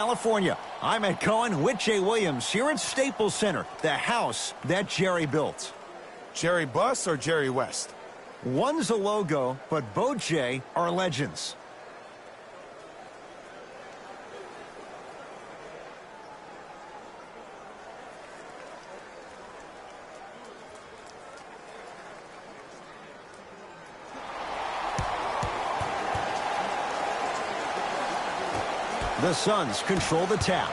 California. I'm Ed Cohen with Jay Williams here at Staples Center, the house that Jerry built. Jerry Buss or Jerry West? One's a logo, but both Jay are legends. The Suns control the tap.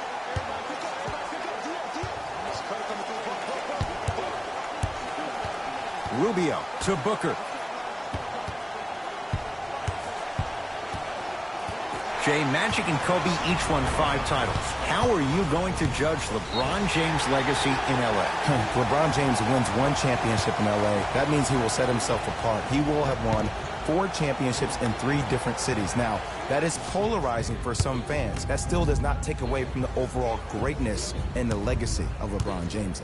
Rubio to Booker. Jay, Magic and Kobe each won 5 titles. How are you going to judge LeBron James' legacy in L.A.? LeBron James wins 1 championship in L.A. That means he will set himself apart. He will have won 4 championships in 3 different cities. Now, that is polarizing for some fans. That still does not take away from the overall greatness and the legacy of LeBron James.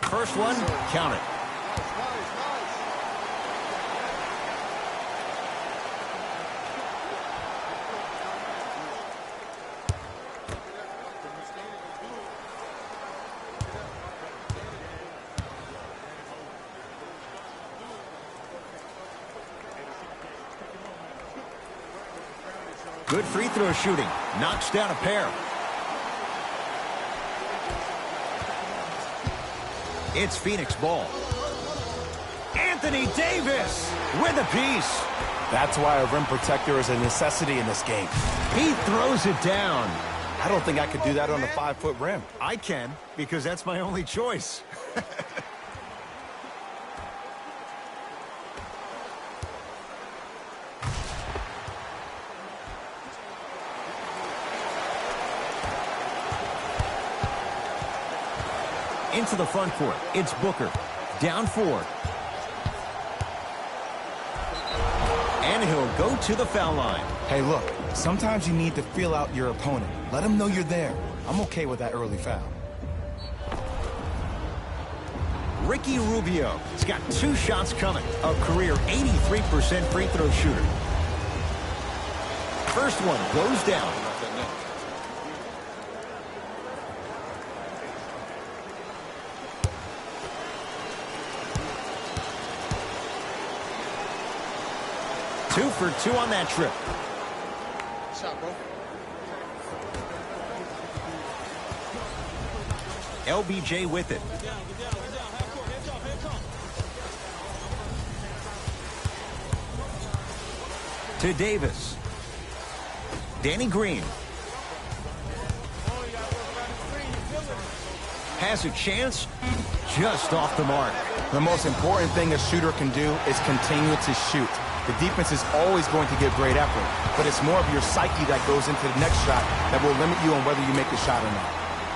First one, count it. Good free throw shooting. Knocks down a pair. It's Phoenix ball. Anthony Davis with a piece. That's why a rim protector is a necessity in this game. He throws it down. I don't think I could do that on a 5-foot rim. I can, because that's my only choice. Into the front court. It's Booker. Down 4. And he'll go to the foul line. Hey, look, sometimes you need to feel out your opponent. Let him know you're there. I'm okay with that early foul. Ricky Rubio has got 2 shots coming. A career 83% free throw shooter. First one goes down. Two for 2 on that trip. Shot, bro. LBJ with it. To Davis. Danny Green. Has a chance. Just off the mark. The most important thing a shooter can do is continue to shoot. The defense is always going to give great effort, but it's more of your psyche that goes into the next shot that will limit you on whether you make the shot or not.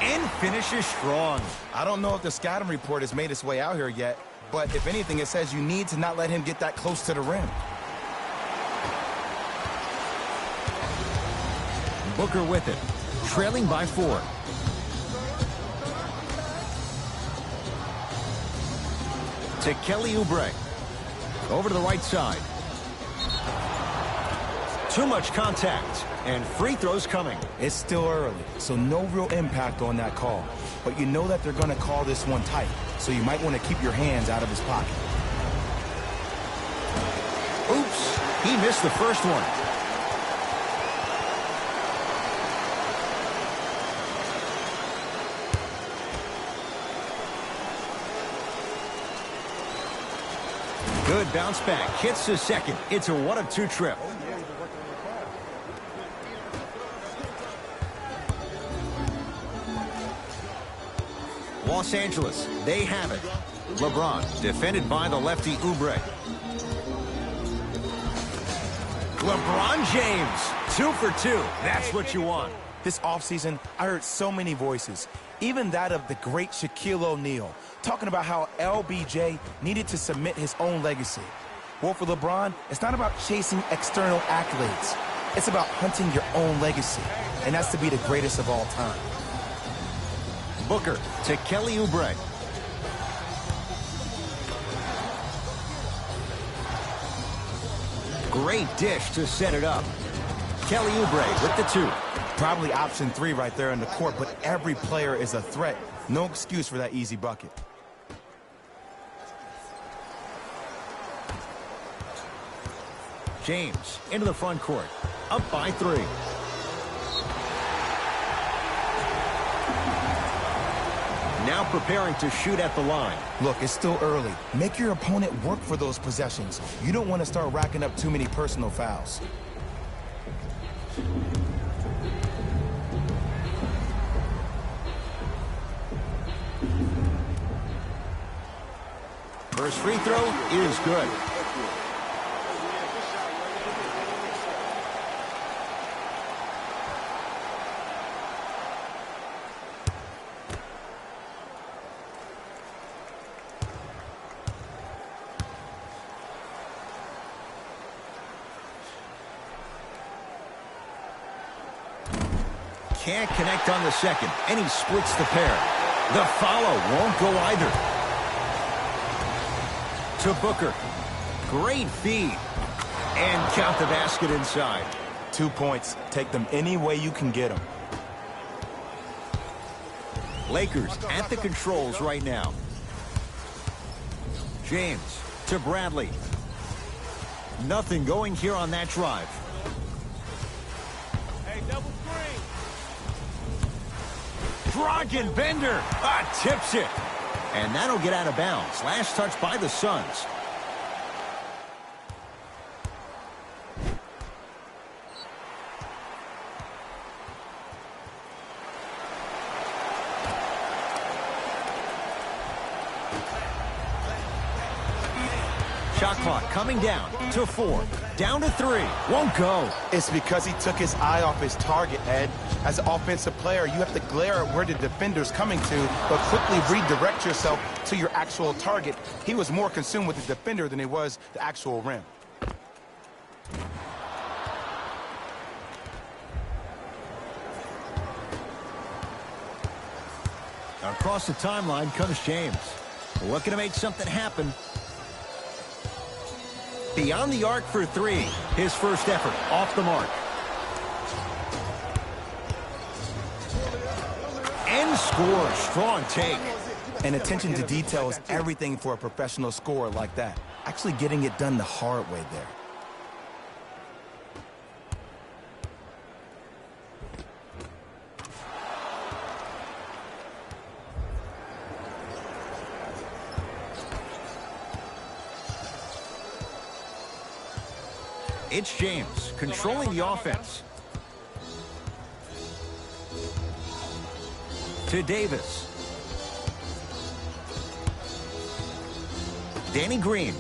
And finishes strong. I don't know if the scouting report has made its way out here yet, but if anything, it says you need to not let him get that close to the rim. Booker with it, trailing by 4. To Kelly Oubre. Over to the right side. Too much contact, and free throws coming. It's still early, so no real impact on that call. But you know that they're going to call this one tight, so you might want to keep your hands out of his pocket. Oops, he missed the first one. Good bounce back, hits the second. It's a 1 of 2 trip. Los Angeles, they have it. LeBron, defended by the lefty Oubre. LeBron James, 2 for 2. That's what you want. This offseason, I heard so many voices, even that of the great Shaquille O'Neal, talking about how LBJ needed to submit his own legacy. Well, for LeBron, it's not about chasing external accolades. It's about hunting your own legacy, and that's to be the greatest of all time. Booker to Kelly Oubre. Great dish to set it up. Kelly Oubre with the 2. Probably option 3 right there in the court, but every player is a threat. No excuse for that easy bucket. James into the front court. Up by 3. Now preparing to shoot at the line. Look, it's still early. Make your opponent work for those possessions. You don't want to start racking up too many personal fouls. First free throw is good. Can't connect on the second, and he splits the pair. The follow won't go either. To Booker. Great feed. And count the basket inside. 2 points. Take them any way you can get them. Lakers at the controls right now. James to Bradley. Nothing going here on that drive. Dragon Bender tips it. And that'll get out of bounds. Last touch by the Suns. Shot clock coming down to 4. Down to 3. Won't go. It's because he took his eye off his target, Ed. As an offensive player, you have to glare at where the defender's coming to, but quickly redirect yourself to your actual target. He was more consumed with the defender than he was the actual rim. Across the timeline comes James. Looking to make something happen. Beyond the arc for 3. His first effort off the mark. And scores. Strong take. And attention to detail is everything for a professional scorer like that. Actually getting it done the hard way there. It's James controlling the offense. To Davis. Danny Green.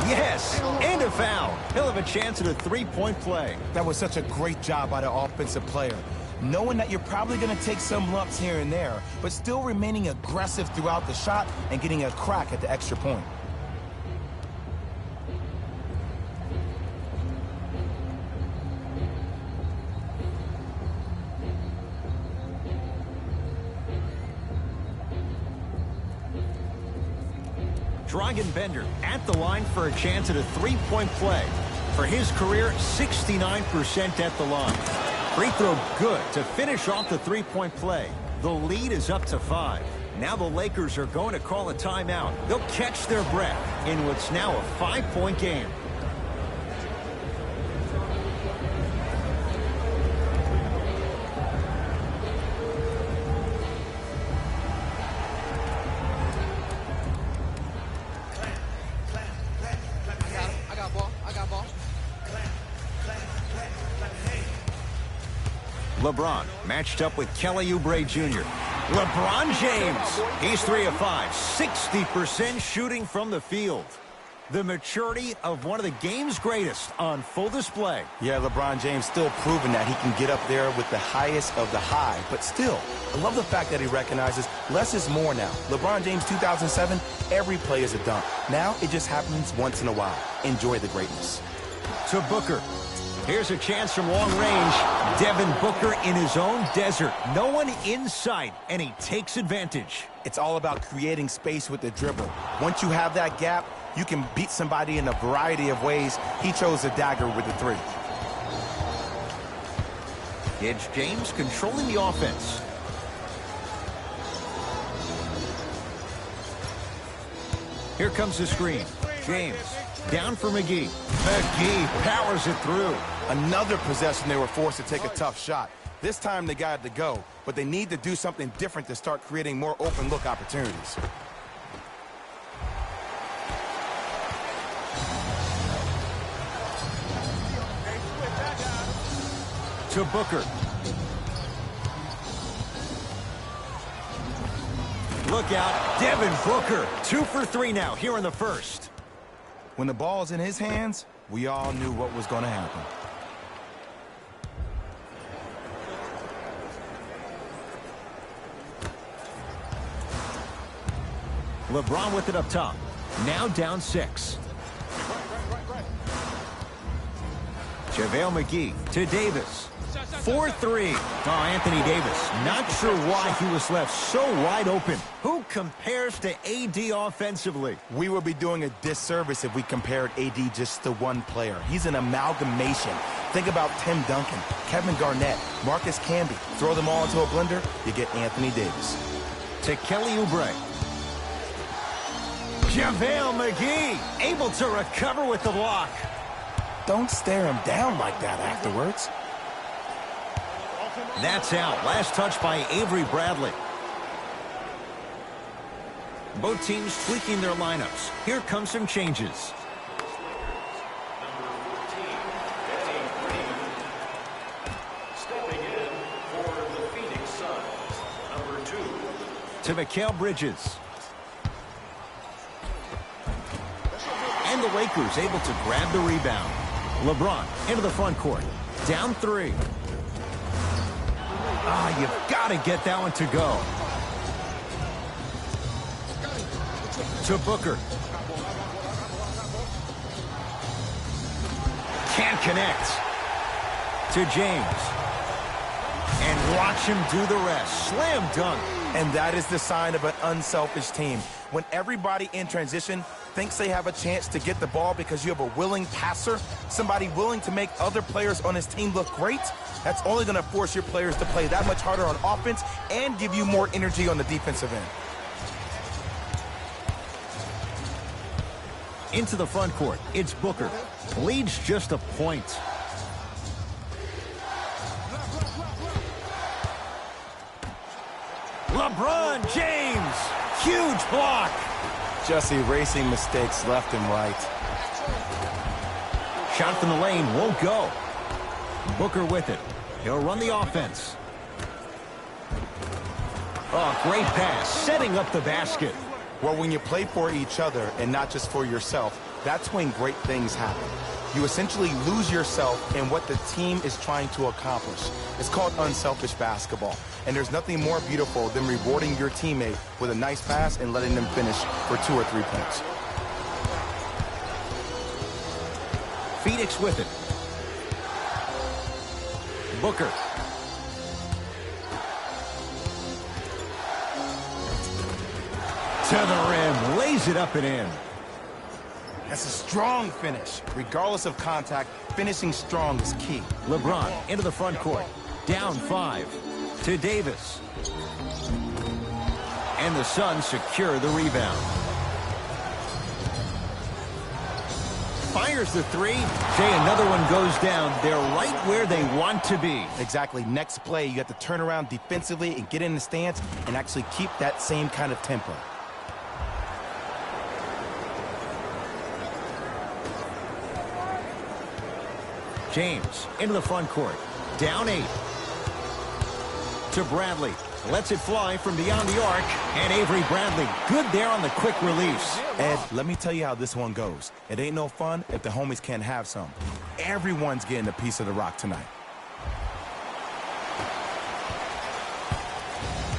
Yes, and a foul. He'll have a chance at a three-point play. That was such a great job by the offensive player. Knowing that you're probably going to take some lumps here and there, but still remaining aggressive throughout the shot and getting a crack at the extra point. Dragan Bender at the line for a chance at a three-point play. For his career, 69% at the line. Free throw good to finish off the three-point play. The lead is up to 5. Now the Lakers are going to call a timeout. They'll catch their breath in what's now a 5-point game. LeBron matched up with Kelly Oubre Jr. LeBron James, he's 3 of 5, 60% shooting from the field. The maturity of one of the game's greatest on full display. Yeah, LeBron James still proving that he can get up there with the highest of the high. But still, I love the fact that he recognizes less is more now. LeBron James 2007, every play is a dunk. Now it just happens once in a while. Enjoy the greatness. To Booker. Here's a chance from long range. Devin Booker in his own desert. No one in sight, and he takes advantage. It's all about creating space with the dribble. Once you have that gap, you can beat somebody in a variety of ways. He chose the dagger with the three. It's James controlling the offense. Here comes the screen. James down for McGee. McGee powers it through. Another possession they were forced to take a tough shot. This time they got to go, but they need to do something different to start creating more open look opportunities. To Booker. Look out, Devin Booker. 2 for 3 now here in the first. When the ball's in his hands, we all knew what was going to happen. LeBron with it up top. Now down 6. JaVale McGee to Davis. 4-3. Oh, Anthony Davis. Not sure why he was left so wide open. Who compares to AD offensively? We would be doing a disservice if we compared AD just to one player. He's an amalgamation. Think about Tim Duncan, Kevin Garnett, Marcus Camby. Throw them all into a blender, you get Anthony Davis. To Kelly Oubre. JaVale McGee able to recover with the block. Don't stare him down like that afterwards. That's out. Last touch by Avery Bradley. Both teams tweaking their lineups. Here come some changes. Stepping in for the Phoenix Suns, number 2. To Mikal Bridges. And the Lakers able to grab the rebound. LeBron into the front court. Down 3. Ah, you've got to get that one to go. To Booker. Can't connect. To James. And watch him do the rest. Slam dunk. And that is the sign of an unselfish team. When everybody in transition thinks they have a chance to get the ball because you have a willing passer, somebody willing to make other players on his team look great, that's only going to force your players to play that much harder on offense and give you more energy on the defensive end. Into the front court, it's Booker. Leads just a point. LeBron James, huge block. Just erasing mistakes left and right. Shot from the lane won't go. Booker with it. He'll run the offense. Oh, great pass, setting up the basket. Well, when you play for each other and not just for yourself, that's when great things happen. You essentially lose yourself in what the team is trying to accomplish. It's called unselfish basketball. And there's nothing more beautiful than rewarding your teammate with a nice pass and letting them finish for 2 or 3 points. Phoenix with it. Booker. To the rim, lays it up and in. That's a strong finish. Regardless of contact, finishing strong is key. LeBron into the front court. Down 5. To Davis. And the Suns secure the rebound. Fires the 3. Jay, another one goes down. They're right where they want to be. Exactly. Next play, you have to turn around defensively and get in the stance and actually keep that same kind of tempo. James into the front court. Down 8. To Bradley. Lets it fly from beyond the arc. And Avery Bradley, good there on the quick release. Ed, let me tell you how this one goes. It ain't no fun if the homies can't have some. Everyone's getting a piece of the rock tonight.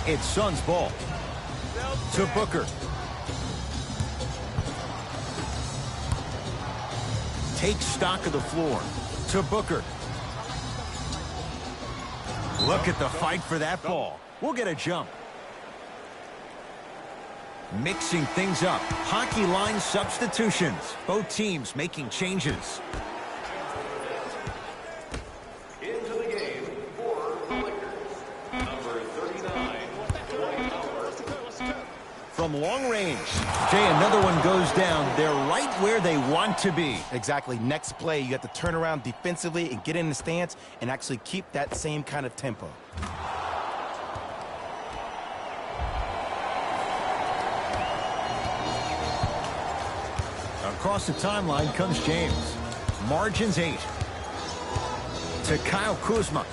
It's Suns ball. To Booker. Takes stock of the floor. To Booker. Look at the fight for that ball. We'll get a jump. Mixing things up. Hockey line substitutions. Both teams making changes. Into the game for the Lakers, number 39, Dwight Howard. From long range, Jay, another one goes down. They're right where they want to be. Exactly. Next play, you have to turn around defensively and get in the stance and actually keep that same kind of tempo. Across the timeline comes James. Margins 8. To Kyle Kuzma.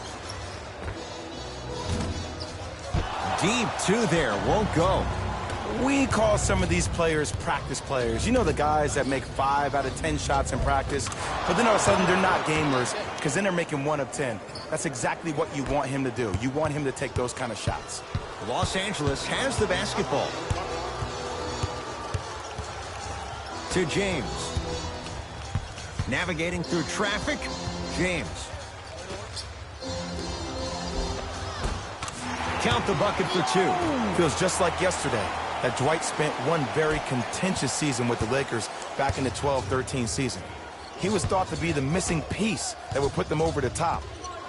Deep 2 there. Won't go. We call some of these players practice players. You know, the guys that make 5 out of 10 shots in practice, but then all of a sudden they're not gamers because then they're making 1 of 10. That's exactly what you want him to do. You want him to take those kind of shots. Los Angeles has the basketball. To James. Navigating through traffic. James. Count the bucket for 2. Feels just like yesterday that Dwight spent one very contentious season with the Lakers back in the 12-13 season. He was thought to be the missing piece that would put them over the top,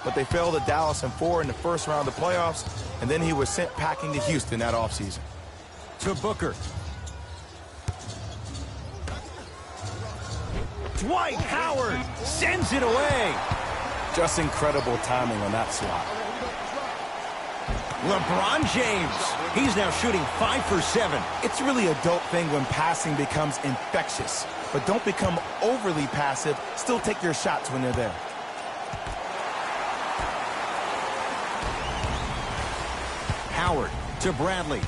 but they fell to Dallas in 4 in the first round of the playoffs, and then he was sent packing to Houston that offseason. To Booker. Dwight Howard sends it away. Just incredible timing on that swat. LeBron James. He's now shooting 5 for 7. It's really a dope thing when passing becomes infectious, but don't become overly passive. Still take your shots when they're there. Howard to Bradley.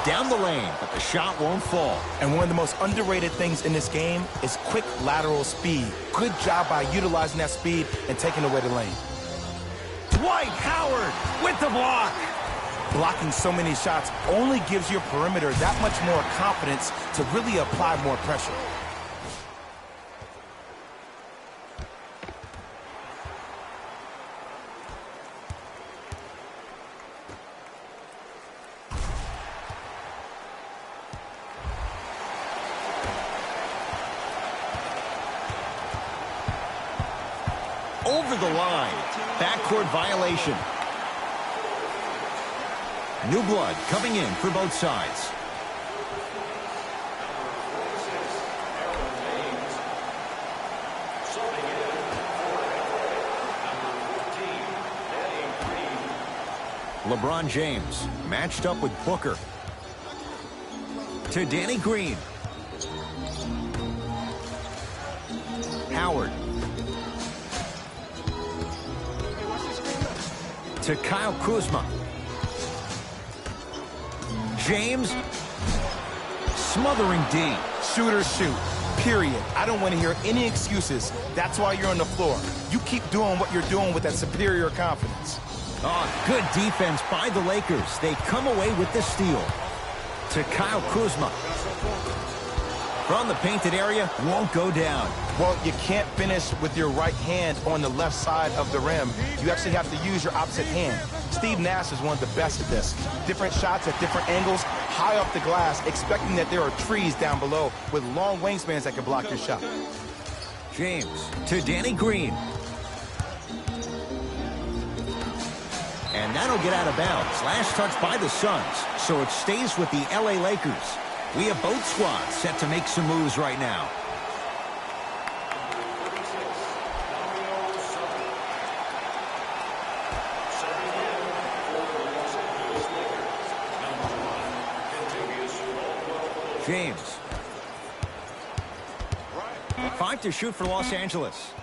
Down the lane, but the shot won't fall. And one of the most underrated things in this game is quick lateral speed. Good job by utilizing that speed and taking away the lane. Dwight Howard with the block. Blocking so many shots only gives your perimeter that much more confidence to really apply more pressure. Over the line. Backcourt violation. New blood coming in for both sides. LeBron James matched up with Booker. To Danny Green. Howard. To Kyle Kuzma. James. Smothering D. Shooters shoot, period. I don't want to hear any excuses. That's why you're on the floor. You keep doing what you're doing with that superior confidence. Oh, good defense by the Lakers. They come away with the steal. To Kyle Kuzma. From the painted area, won't go down. Well, you can't finish with your right hand on the left side of the rim. You actually have to use your opposite hand. Steve Nash is one of the best at this. Different shots at different angles, high off the glass, expecting that there are trees down below with long wingspans that can block your shot. James to Danny Green. And that'll get out of bounds. Last touch by the Suns, so it stays with the LA Lakers. We have both squads set to make some moves right now. James. 5 to shoot for Los Angeles.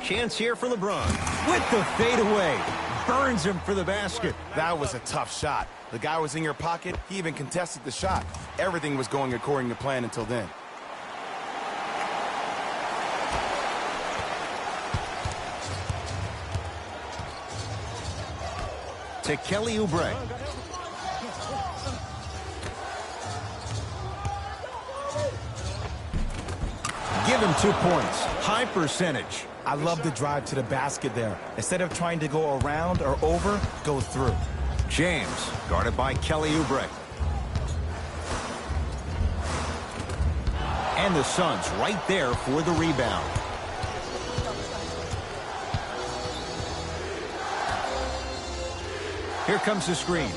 Chance here for LeBron. With the fadeaway. Burns him for the basket. That was a tough shot. The guy was in your pocket. He even contested the shot. Everything was going according to plan until then. To Kelly Oubre. give him 2 points. High percentage. I love the drive to the basket there. Instead of trying to go around or over, go through. James, guarded by Kelly Oubre. And the Suns right there for the rebound. Here comes the screen.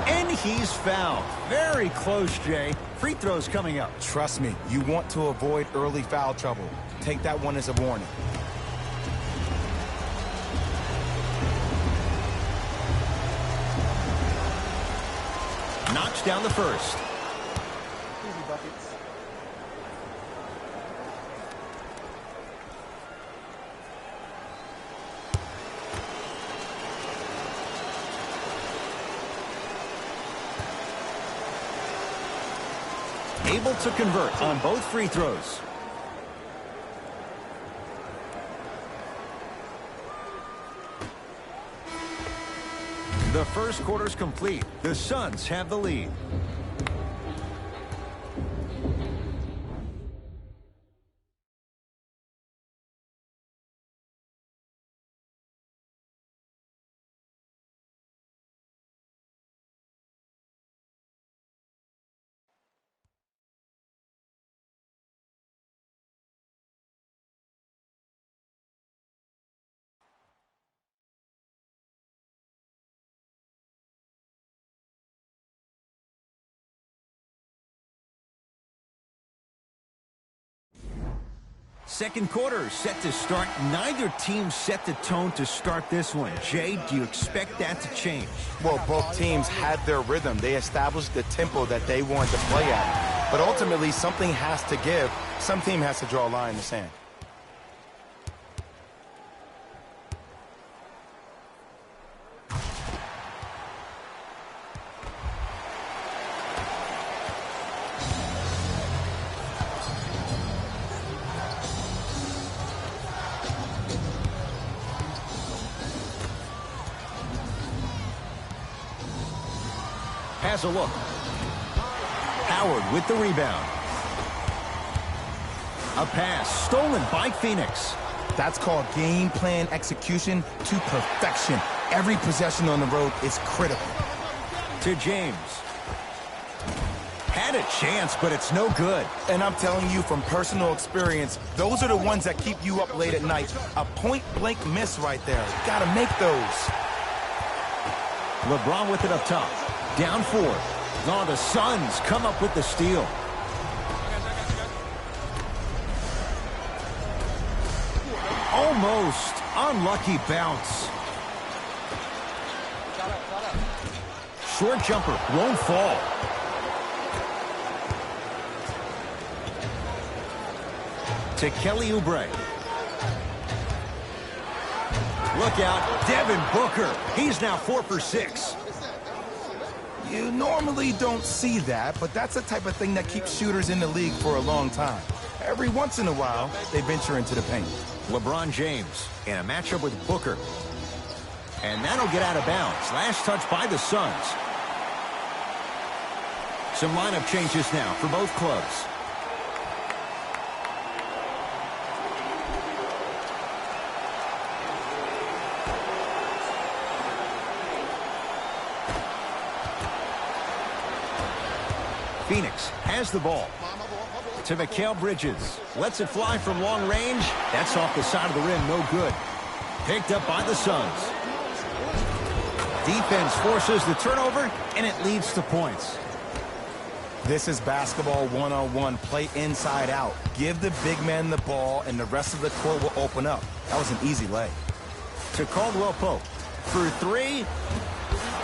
And he's fouled. Very close, Jay. Free throws coming up. Trust me, you want to avoid early foul trouble. Take that one as a warning. Knocks down the first. Easy buckets. Able to convert on both free throws. The first quarter's complete. The Suns have the lead. Second quarter set to start. Neither team set the tone to start this one. Jay, do you expect that to change? Well, both teams had their rhythm. They established the tempo that they wanted to play at. But ultimately, something has to give. Some team has to draw a line in the sand. Has a look. Howard with the rebound. A pass stolen by Phoenix. That's called game plan execution to perfection. Every possession on the road is critical. To James. Had a chance, but it's no good. And I'm telling you from personal experience, those are the ones that keep you up late at night. A point-blank miss right there. Gotta make those. LeBron with it up top. Down 4. Oh, the Suns come up with the steal. Almost unlucky bounce. Short jumper won't fall. To Kelly Oubre. Look out, Devin Booker. He's now 4 for 6. You normally don't see that, but that's the type of thing that keeps shooters in the league for a long time. Every once in a while, they venture into the paint. LeBron James in a matchup with Booker. And that'll get out of bounds. Last touch by the Suns. Some lineup changes now for both clubs. Phoenix has the ball. To Mikal Bridges. Lets it fly from long range. That's off the side of the rim. No good. Picked up by the Suns. Defense forces the turnover, and it leads to points. This is basketball one-on-one. Play inside out. Give the big man the ball, and the rest of the court will open up. That was an easy lay. To Caldwell Pope. For 3.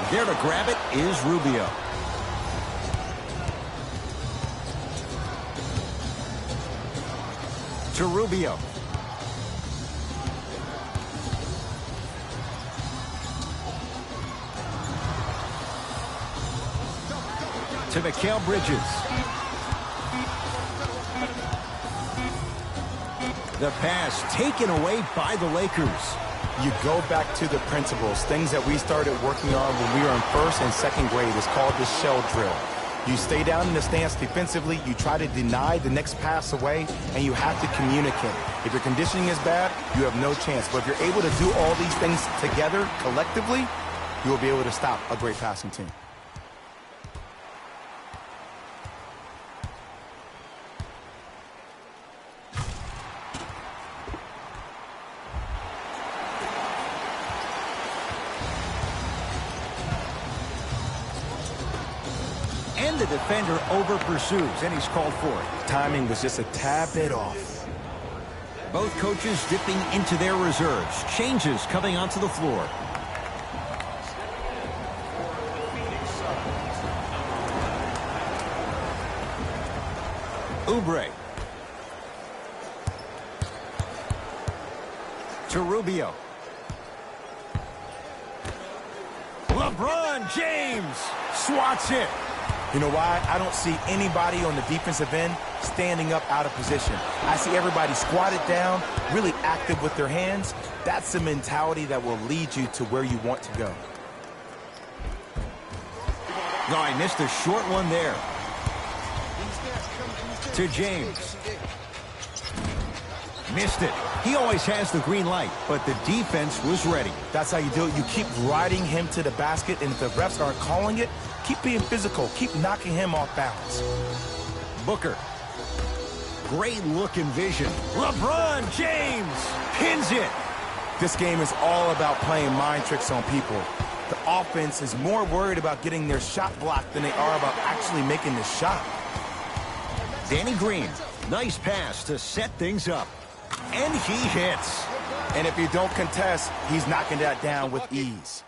There to grab it is Rubio. To Rubio. To Mikal Bridges. The pass taken away by the Lakers. You go back to the principles, things that we started working on when we were in first and second grade. It's called the shell drill. You stay down in the stance defensively, you try to deny the next pass away, and you have to communicate. If your conditioning is bad, you have no chance. But if you're able to do all these things together, collectively, you will be able to stop a great passing team. And the defender over-pursues, and he's called for it. Timing was just a tad bit off. Both coaches dipping into their reserves. Changes coming onto the floor. Oubre. To Rubio. LeBron James swats it. You know why? I don't see anybody on the defensive end standing up out of position. I see everybody squatted down, really active with their hands. That's the mentality that will lead you to where you want to go. No, I missed a short one there. To James. Missed it. He always has the green light, but the defense was ready. That's how you do it. You keep riding him to the basket, and if the refs aren't calling it, keep being physical. Keep knocking him off balance. Booker. Great look and vision. LeBron James pins it. This game is all about playing mind tricks on people. The offense is more worried about getting their shot blocked than they are about actually making the shot. Danny Green. Nice pass to set things up. And he hits. And if you don't contest, he's knocking that down with ease.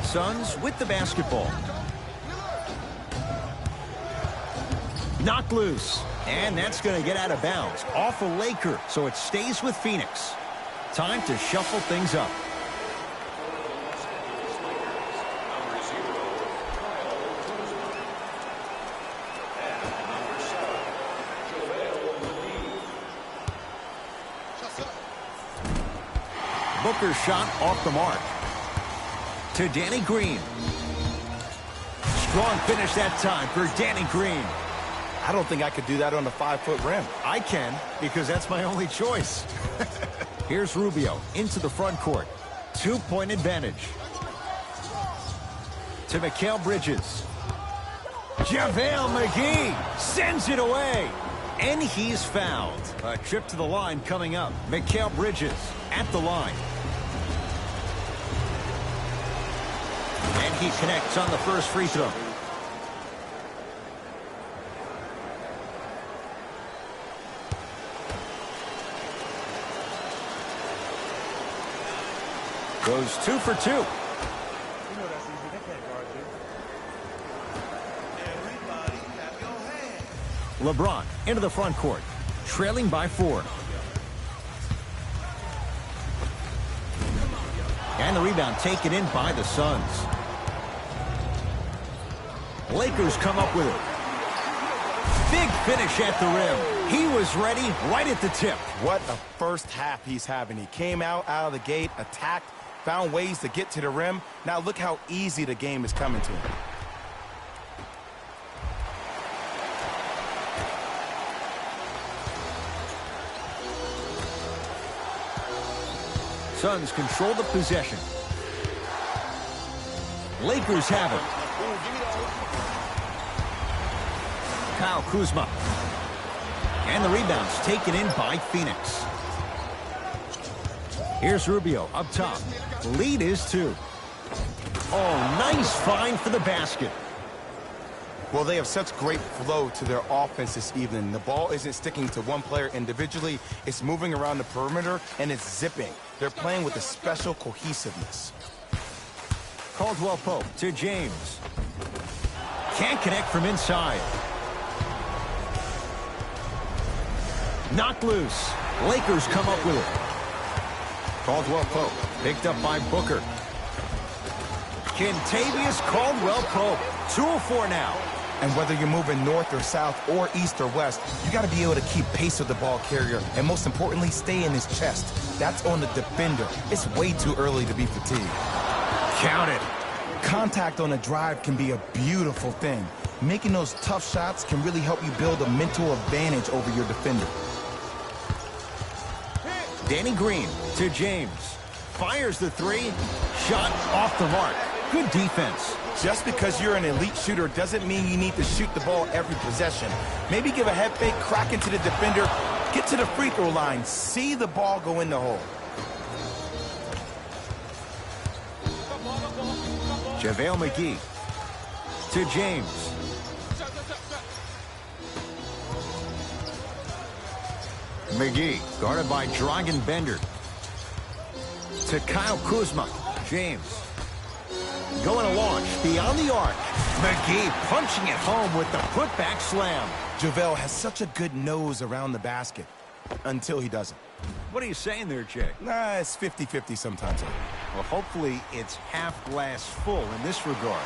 Suns with the basketball. Knocked loose. And that's going to get out of bounds. Off a Laker, so it stays with Phoenix. Time to shuffle things up. Booker's shot off the mark. To Danny Green. Strong finish that time for Danny Green. I don't think I could do that on a 5-foot rim. I can, because that's my only choice. Here's Rubio into the front court. 2-point advantage. To Mikal Bridges. JaVale McGee sends it away. And he's fouled. A trip to the line coming up. Mikal Bridges at the line. And he connects on the first free throw. Goes 2 for 2. You know that's easy. They can't guard you. LeBron into the front court, trailing by 4. And the rebound taken in by the Suns. Lakers come up with it. Big finish at the rim. He was ready right at the tip. What a first half he's having. He came out of the gate, attacked, found ways to get to the rim. Now look how easy the game is coming to him. Suns control the possession. Lakers have it. Kyle Kuzma. And the rebound's taken in by Phoenix. Here's Rubio up top. Lead is 2. Oh, nice find for the basket. Well, they have such great flow to their offense this evening. The ball isn't sticking to one player individually. It's moving around the perimeter, and it's zipping. They're playing with a special cohesiveness. Caldwell Pope to James. Can't connect from inside. Knocked loose. Lakers come up with it. Caldwell Pope picked up by Booker. Kentavious Caldwell Pope 2 of 4 now. And whether you're moving north or south or east or west, you got to be able to keep pace with the ball carrier and most importantly, stay in his chest. That's on the defender. It's way too early to be fatigued. Count it. Contact on a drive can be a beautiful thing. Making those tough shots can really help you build a mental advantage over your defender. Danny Green to James. Fires the 3. Shot off the mark. Good defense. Just because you're an elite shooter doesn't mean you need to shoot the ball every possession. Maybe give a head fake, crack into the defender, get to the free throw line, see the ball go in the hole. JaVale McGee to James. McGee guarded by Dragan Bender. To Kyle Kuzma. James. Going to launch beyond the arc. McGee punching it home with the putback slam. JaVale has such a good nose around the basket until he doesn't. What are you saying there, Jay? Nah, it's 50-50 sometimes. Well, hopefully it's half glass full in this regard.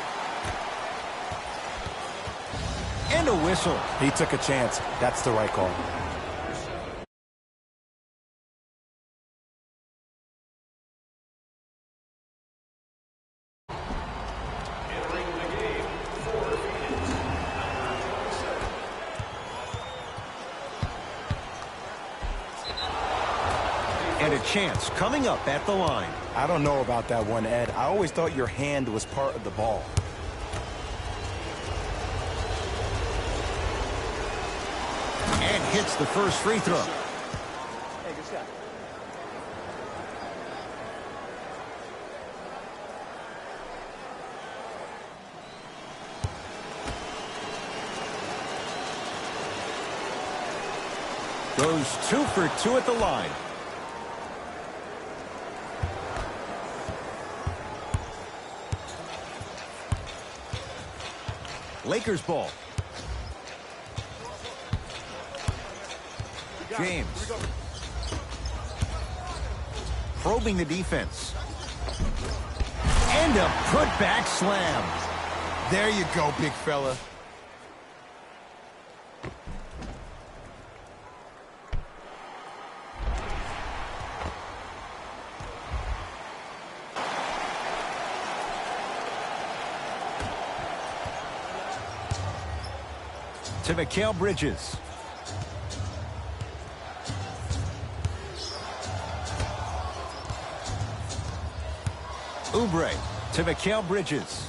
And a whistle. He took a chance. That's the right call. And a chance coming up at the line. I don't know about that one, Ed. I always thought your hand was part of the ball. And hits the first free throw. Hey, good shot. Goes 2 for 2 at the line. Lakers ball. James. Probing the defense. And a putback slam. There you go, big fella. To Mikal Bridges. Oubre to Mikal Bridges.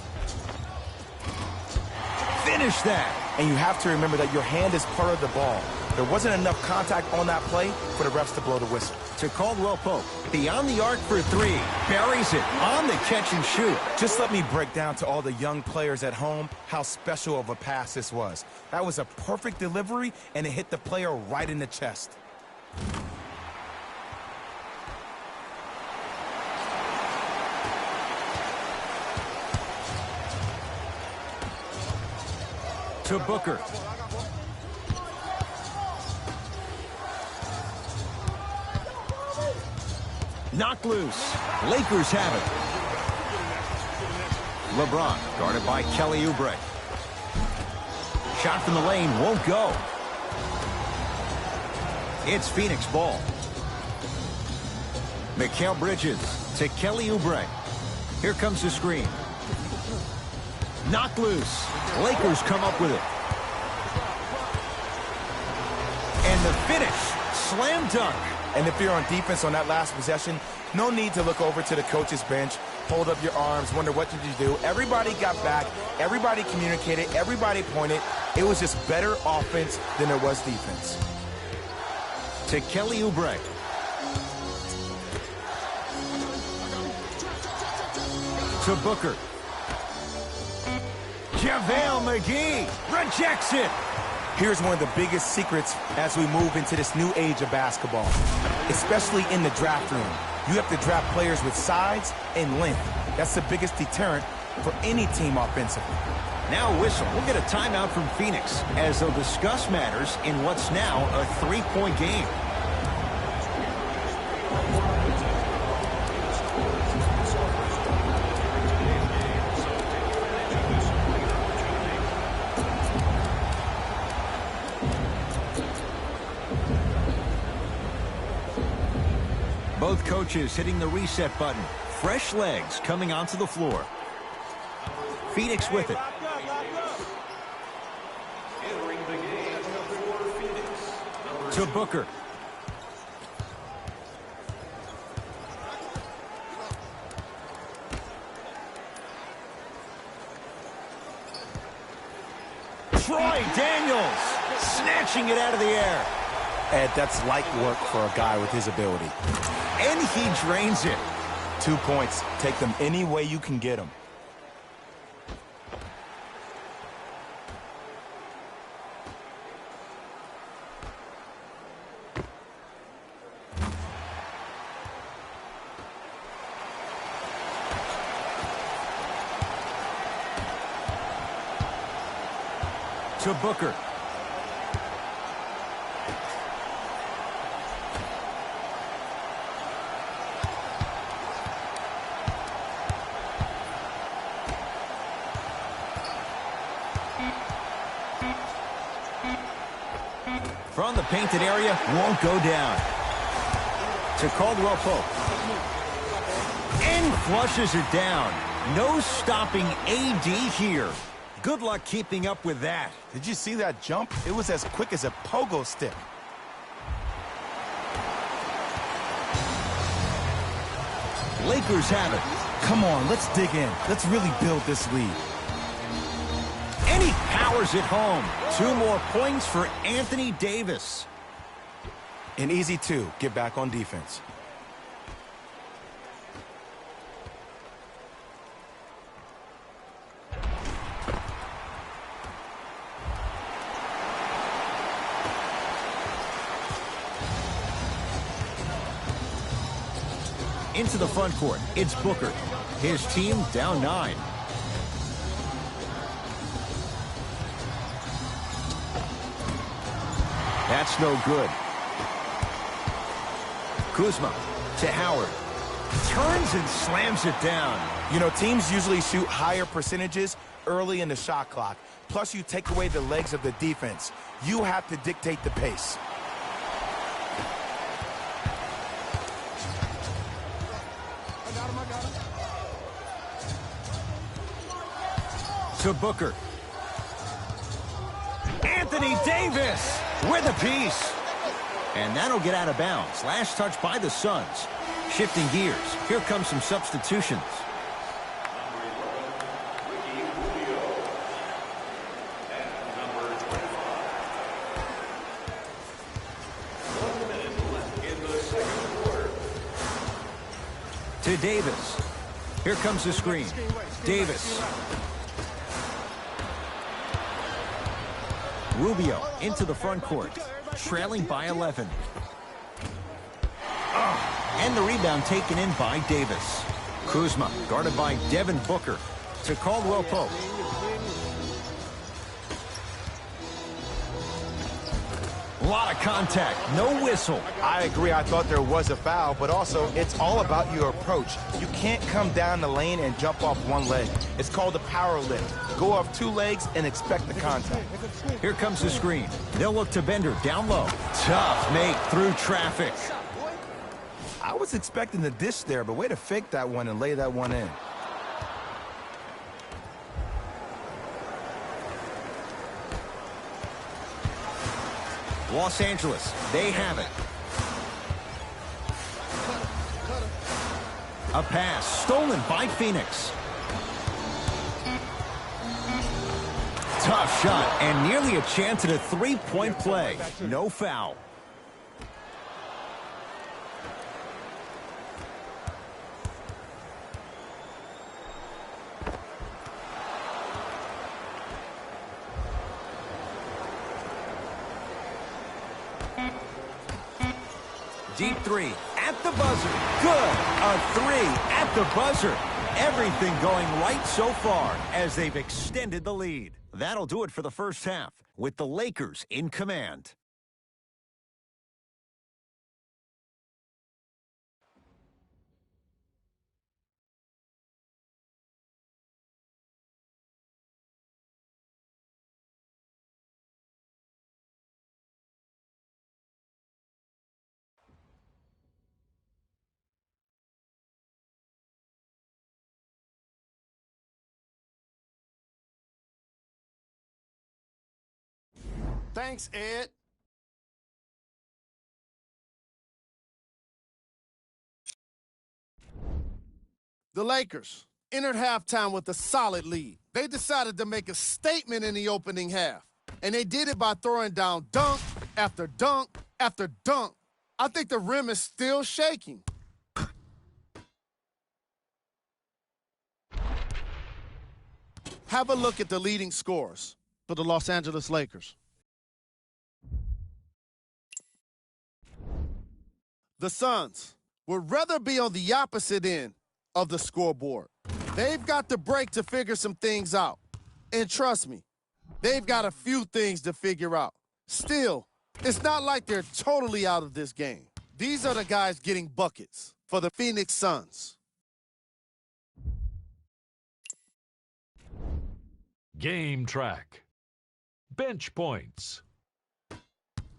Finish that. And you have to remember that your hand is part of the ball. There wasn't enough contact on that play for the refs to blow the whistle. To Caldwell Pope. Beyond the arc for 3. Buries it on the catch and shoot. Just let me break down to all the young players at home how special of a pass this was. That was a perfect delivery, and it hit the player right in the chest. To Booker. Knocked loose. Lakers have it. LeBron guarded by Kelly Oubre. Shot from the lane won't go. It's Phoenix ball. Mikal Bridges to Kelly Oubre. Here comes the screen. Knocked loose. Lakers come up with it. And the finish. Slam dunk. And if you're on defense on that last possession, no need to look over to the coach's bench, hold up your arms, wonder what did you do. Everybody got back. Everybody communicated. Everybody pointed. It was just better offense than it was defense. To Kelly Oubre. To Booker. JaVale McGee rejects it. Here's one of the biggest secrets as we move into this new age of basketball, especially in the draft room. You have to draft players with size and length. That's the biggest deterrent for any team offensively. Now a whistle. We'll get a timeout from Phoenix as they'll discuss matters in what's now a 3-point game. Both coaches hitting the reset button. Fresh legs coming onto the floor. Phoenix with it. Entering the game for Phoenix. To Booker. Troy Daniels snatching it out of the air. Ed, that's light work for a guy with his ability. And he drains it. 2 points. Take them any way you can get them. To Booker. From the painted area, won't go down. To Caldwell Pope. And flushes it down. No stopping AD here. Good luck keeping up with that. Did you see that jump? It was as quick as a pogo stick. Lakers have it. Come on, let's dig in. Let's really build this lead. And he powers it home. 2 more points for Anthony Davis. An easy 2. Get back on defense. Into the front court, it's Booker. His team down 9. That's no good. Kuzma to Howard. Turns and slams it down. You know, teams usually shoot higher percentages early in the shot clock. Plus, you take away the legs of the defense. You have to dictate the pace. To Booker. Anthony Davis with a piece. And that'll get out of bounds. Last touch by the Suns. Shifting gears. Here comes some substitutions. To Davis. Here comes the screen. Davis. Rubio into the front court. Trailing by 11. And the rebound taken in by Davis. Kuzma guarded by Devin Booker. To Caldwell Pope. A lot of contact. No whistle. I agree. I thought there was a foul, but also it's all about your approach. You can't come down the lane and jump off one leg. It's called a power lift. Go off 2 legs and expect the contact. Here comes the screen. They'll look to Bender down low. Tough make through traffic. I was expecting the dish there, but way to fake that one and lay that one in. Los Angeles, they have it. A pass stolen by Phoenix. Tough shot and nearly a chance at a 3-point play. No foul. Deep 3 at the buzzer. Good. A 3 at the buzzer. Everything going right so far as they've extended the lead. That'll do it for the first half with the Lakers in command. Thanks, Ed. The Lakers entered halftime with a solid lead. They decided to make a statement in the opening half, and they did it by throwing down dunk after dunk after dunk. I think the rim is still shaking. Have a look at the leading scorers for the Los Angeles Lakers. The Suns would rather be on the opposite end of the scoreboard. They've got the break to figure some things out. And trust me, they've got a few things to figure out. Still, it's not like they're totally out of this game. These are the guys getting buckets for the Phoenix Suns. Game track. Bench points.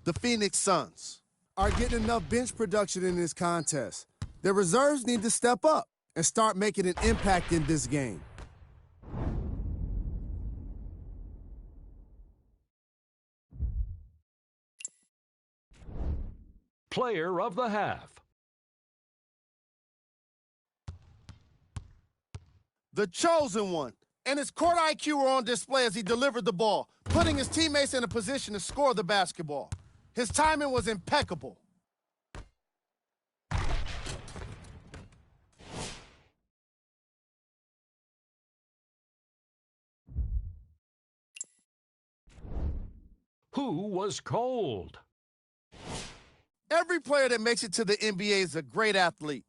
The Phoenix Suns are getting enough bench production in this contest. Their reserves need to step up and start making an impact in this game. Player of the half. The chosen one and his court IQ were on display as he delivered the ball, putting his teammates in a position to score the basketball. His timing was impeccable. Who was cold? Every player that makes it to the NBA is a great athlete,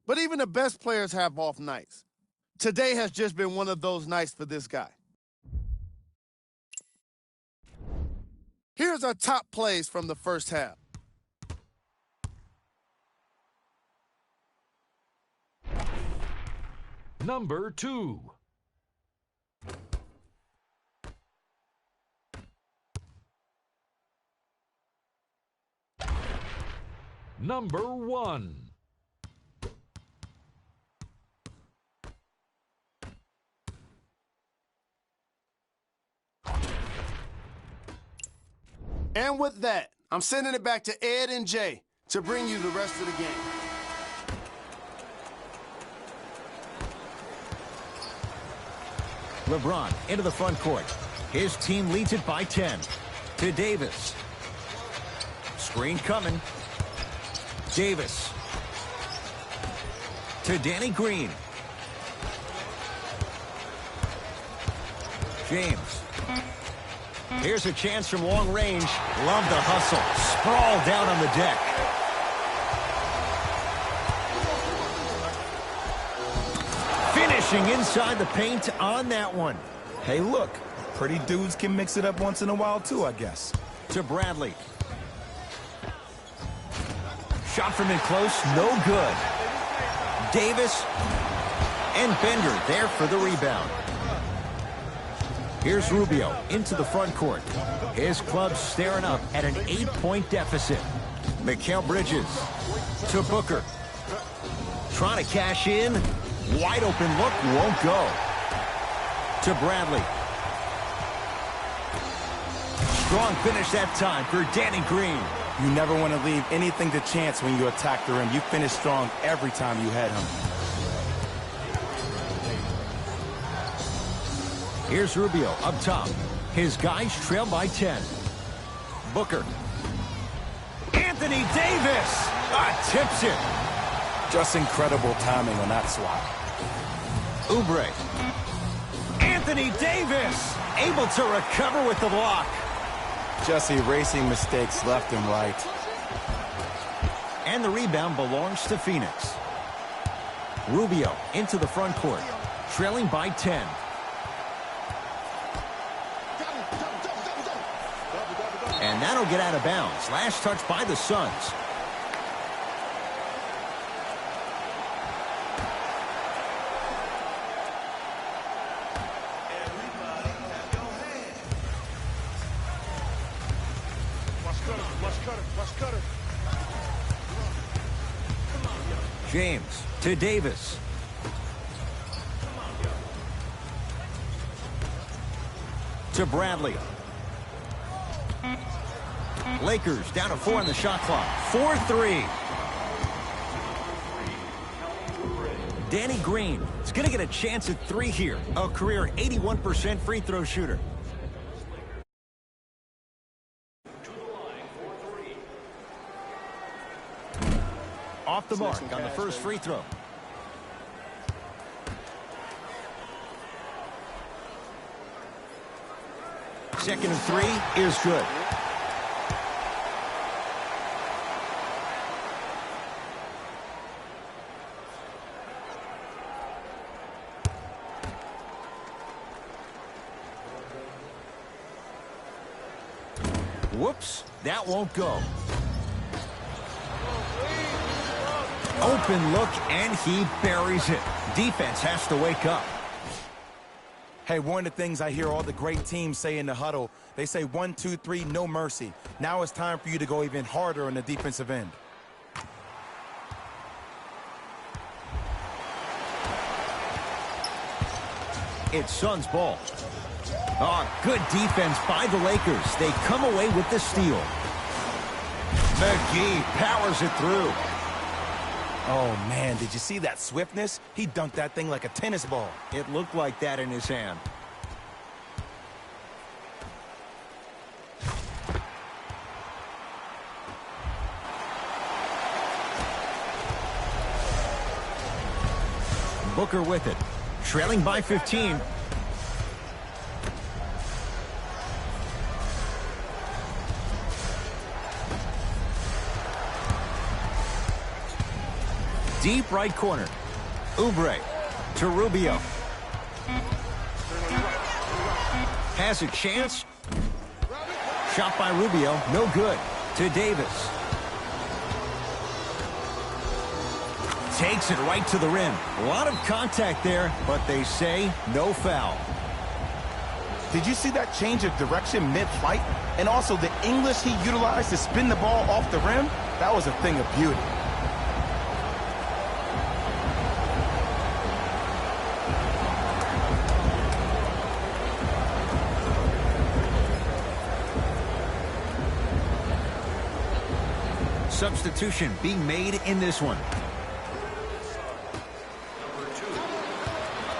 but even the best players have off nights. Today has just been one of those nights for this guy. Here's our top plays from the first half. Number 2. Number 1. And with that, I'm sending it back to Ed and Jay to bring you the rest of the game. LeBron into the front court. His team leads it by 10. To Davis. Screen coming. Davis. To Danny Green. James. Here's a chance from long range. Love the hustle. Sprawl down on the deck. Finishing inside the paint on that one. Hey, look, pretty dudes can mix it up once in a while, too, I guess. To Bradley. Shot from in close, no good. Davis and Bender there for the rebound. Here's Rubio into the front court. His club's staring up at an 8-point deficit. Mikal Bridges to Booker. Trying to cash in. Wide open look, won't go. To Bradley. Strong finish that time for Danny Green. You never want to leave anything to chance when you attack the rim. You finish strong every time you head him. Here's Rubio up top. His guys trail by 10. Booker. Anthony Davis tips it. Just incredible timing on that swat. Oubre. Anthony Davis able to recover with the block. Just erasing mistakes left and right. And the rebound belongs to Phoenix. Rubio into the front court, trailing by 10. And that'll get out of bounds. Last touch by the Suns. James to Davis. To Bradley. Lakers down to 4 on the shot clock. 4-3. Danny Green is going to get a chance at 3 here. A career 81% free throw shooter. Off the mark on the first free throw. Second and 3 is good. Whoops, that won't go. Open look, and he buries it. Defense has to wake up. Hey, one of the things I hear all the great teams say in the huddle, they say 1, 2, 3, no mercy. Now it's time for you to go even harder on the defensive end. It's Suns ball. Oh, good defense by the Lakers. They come away with the steal. McGee powers it through. Oh, man, did you see that swiftness? He dunked that thing like a tennis ball. It looked like that in his hand. Booker with it. Trailing by 15. Deep right corner. Oubre to Rubio. Has a chance. Shot by Rubio. No good. To Davis. Takes it right to the rim. A lot of contact there, but they say no foul. Did you see that change of direction mid-flight? And also the English he utilized to spin the ball off the rim? That was a thing of beauty. Substitution being made in this one.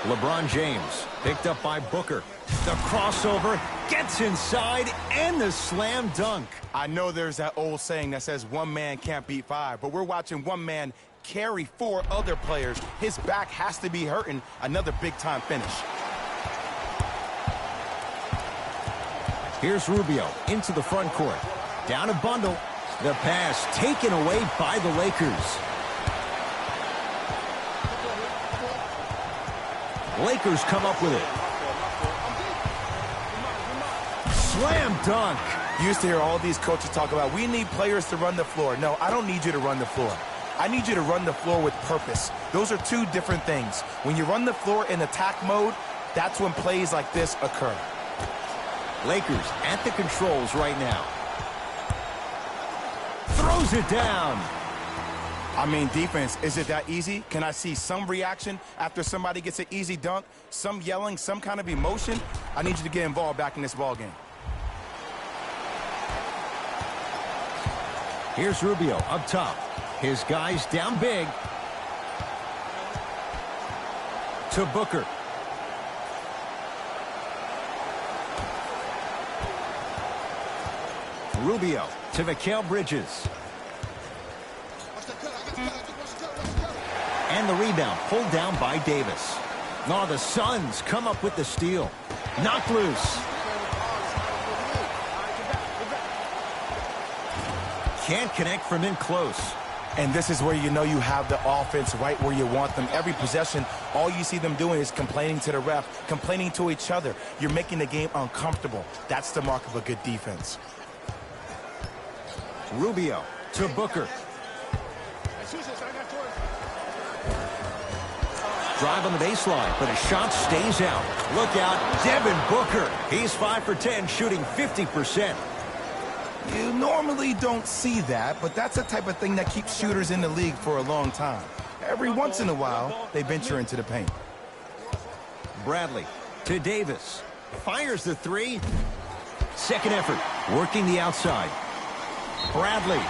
LeBron James picked up by Booker. The crossover gets inside and the slam dunk. I know there's that old saying that says one man can't beat 5, but we're watching one man carry 4 other players. His back has to be hurting. Another big-time finish. Here's Rubio into the front court. Down a bundle. The pass taken away by the Lakers. Lakers come up with it. Slam dunk. You used to hear all these coaches talk about, we need players to run the floor. No, I don't need you to run the floor. I need you to run the floor with purpose. Those are 2 different things. When you run the floor in attack mode, that's when plays like this occur. Lakers at the controls right now. Throws it down. I mean, defense, is it that easy? Can I see some reaction after somebody gets an easy dunk? Some yelling, some kind of emotion? I need you to get involved back in this ball game. Here's Rubio up top. His guys down big. To Booker. Rubio to Mikal Bridges. And the rebound pulled down by Davis. No, the Suns come up with the steal. Knocked loose. Can't connect from in close. And this is where you know you have the offense right where you want them. Every possession, all you see them doing is complaining to the ref, complaining to each other. You're making the game uncomfortable. That's the mark of a good defense. Rubio to Booker. Drive on the baseline, but his shot stays out. Look out, Devin Booker. He's 5 for 10, shooting 50%. You normally don't see that, but that's the type of thing that keeps shooters in the league for a long time. Every once in a while, they venture into the paint. Bradley to Davis. Fires the 3. Second effort, working the outside. Bradley.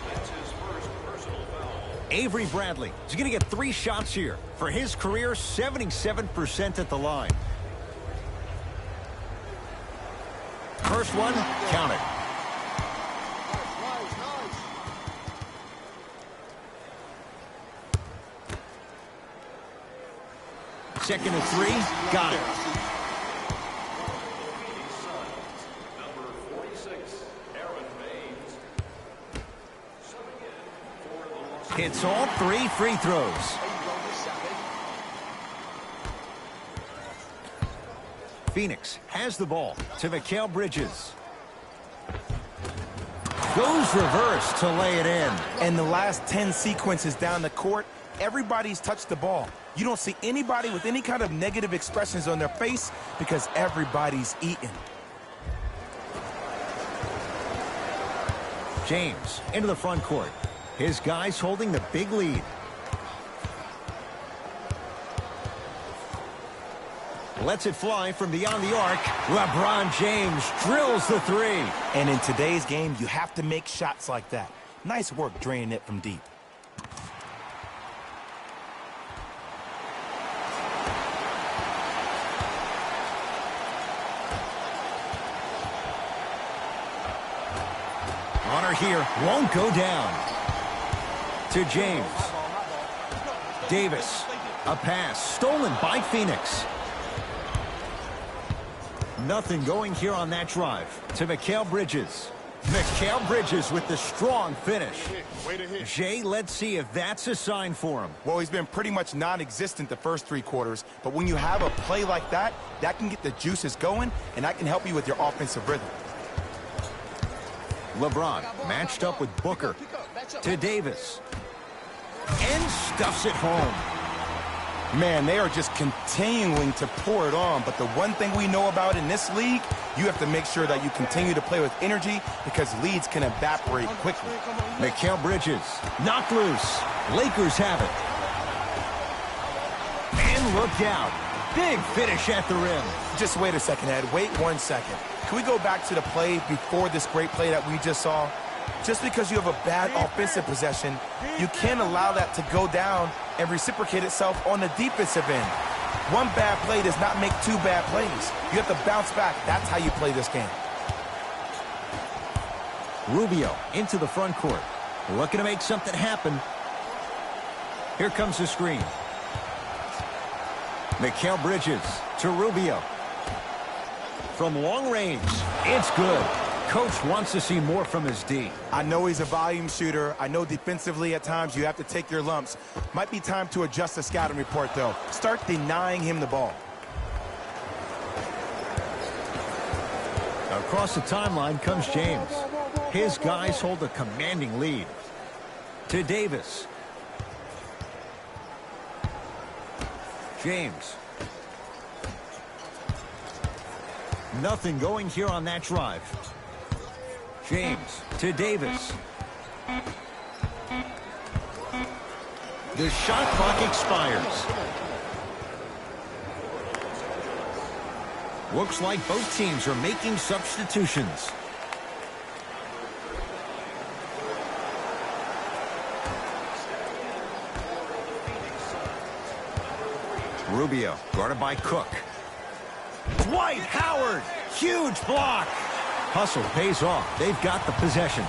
That's his first personal foul. Avery Bradley is going to get 3 shots here. For his career, 77% at the line. First one, counted. Second and 3, got it. Phoenix Suns, number 46, Aaron Baines. Subbing in for the Los Hits all 3 free throws. Phoenix has the ball to Mikal Bridges. Goes reverse to lay it in. And the last 10 sequences down the court, everybody's touched the ball. You don't see anybody with any kind of negative expressions on their face because everybody's eating. James into the front court. His guys holding the big lead. Lets it fly from beyond the arc. LeBron James drills the 3. And in today's game, you have to make shots like that. Nice work draining it from deep. Runner here won't go down. To James. Davis. A pass stolen by Phoenix. Nothing going here on that drive. To Mikal Bridges. Mikal Bridges with the strong finish. Jay, let's see if that's a sign for him. Well, he's been pretty much non-existent the first 3 quarters, but when you have a play like that, that can get the juices going, and that can help you with your offensive rhythm. LeBron matched up with Booker. To Davis. And stuffs it home. Man, they are just continuing to pour it on, but the one thing we know about in this league, you have to make sure that you continue to play with energy because leads can evaporate quickly. Mikal Bridges knocked loose. Lakers have it. And look out. Big finish at the rim. Just wait a second, Ed. Wait 1 second. Can we go back to the play before this great play that we just saw? Just because you have a bad offensive possession, you can't allow that to go down and reciprocate itself on the defensive end. One bad play does not make 2 bad plays. You have to bounce back. That's how you play this game. Rubio into the front court. Looking to make something happen. Here comes the screen. Mikal Bridges to Rubio. From long range, it's good. Coach wants to see more from his D. I know he's a volume shooter. I know defensively at times you have to take your lumps. Might be time to adjust the scouting report, though. Start denying him the ball. Across the timeline comes James. His guys hold a commanding lead. To Davis. James. Nothing going here on that drive. James to Davis. The shot clock expires. Looks like both teams are making substitutions. Rubio guarded by Cook. Dwight Howard, huge block. Hustle pays off. They've got the possession.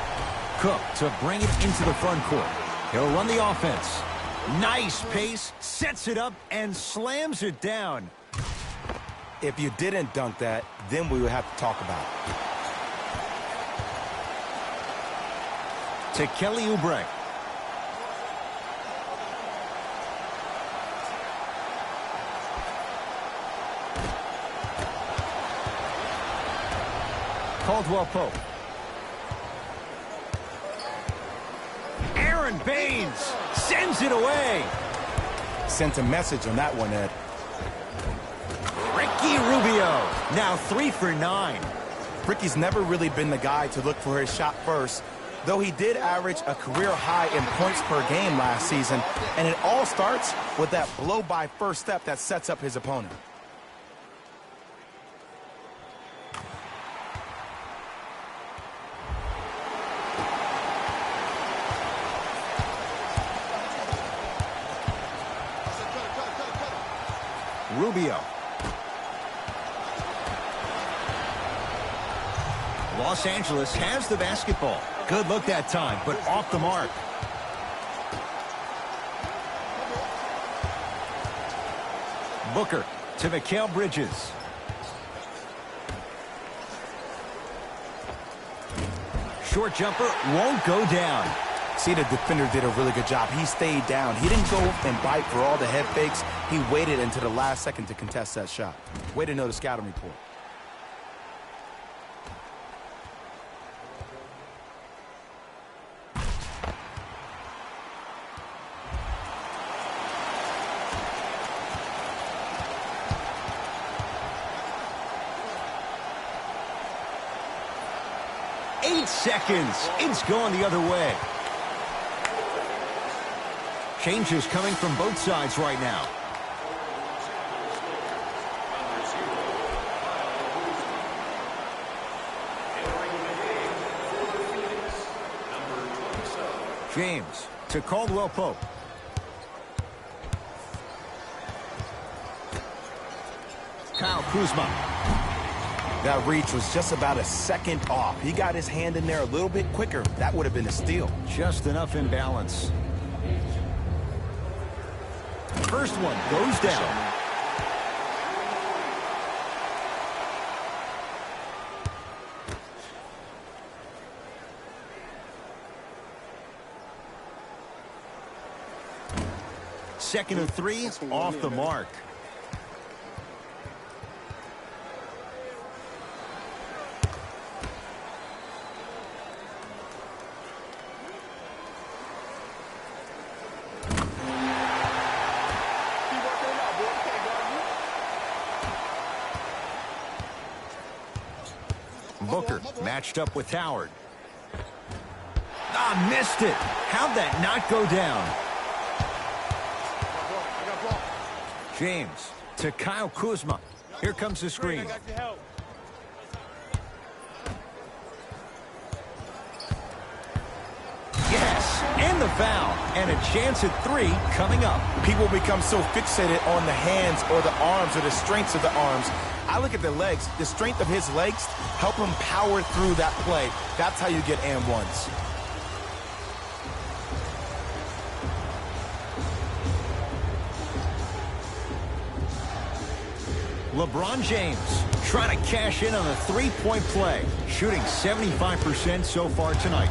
Cook to bring it into the front court. He'll run the offense. Nice pace, sets it up, and slams it down. If you didn't dunk that, then we would have to talk about it. To Kelly Oubre. Caldwell Pope. Aaron Baines sends it away. Sent a message on that one, Ed. Ricky Rubio, now 3 for 9. Ricky's never really been the guy to look for his shot first, though he did average a career high in points per game last season, and it all starts with that blow-by first step that sets up his opponent. Rubio. Los Angeles has the basketball. Good look that time, but off the mark. Booker to Mikal Bridges. Short jumper won't go down. See, the defender did a really good job. He stayed down. He didn't go and bite for all the head fakes. He waited until the last second to contest that shot. Way to know the scouting report. Seconds. It's going the other way. Changes coming from both sides right now. James to Caldwell Pope. Kyle Kuzma. That reach was just about a second off. He got his hand in there a little bit quicker. That would have been a steal. Just enough imbalance. First one goes down. Second of three, off the mark. Booker matched up with Howard. Ah, missed it. How'd that not go down? James to Kyle Kuzma. Here comes the screen. Yes, and the foul. And a chance at three coming up. People become so fixated on the hands or the arms or the strengths of the arms. I look at the legs. The strength of his legs help him power through that play. That's how you get and ones. LeBron James trying to cash in on a three-point play, shooting 75% so far tonight.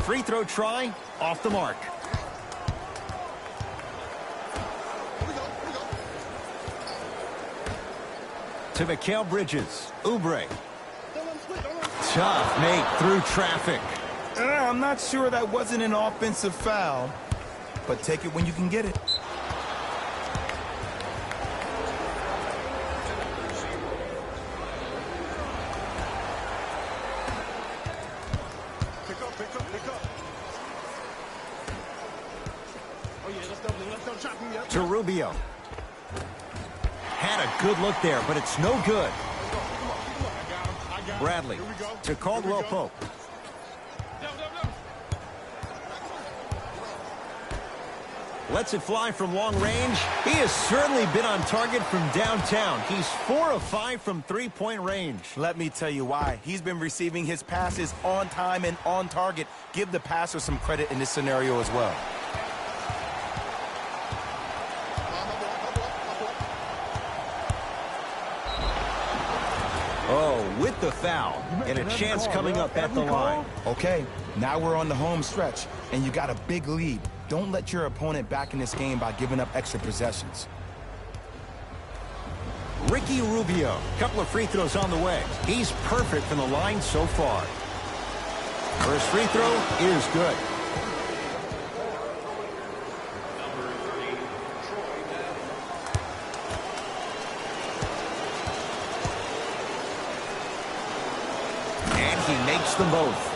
Free throw try, off the mark. To Mikal Bridges, Oubre. Tough make through traffic. I'm not sure that wasn't an offensive foul, but take it when you can get it. Pick up. Oh, yeah, let's go, chop him, To Rubio. Had a good look there, but it's no good. I got him. Bradley to Caldwell Pope. Lets it fly from long range. He has certainly been on target from downtown. He's 4 of 5 from three-point range. Let me tell you why. He's been receiving his passes on time and on target. Give the passer some credit in this scenario as well. Oh, with the foul. And a chance coming up at the line. Okay, now we're on the home stretch, and you got a big lead. Don't let your opponent back in this game by giving up extra possessions. Ricky Rubio. Couple of free throws on the way. He's perfect from the line so far. First free throw is good. And he makes them both.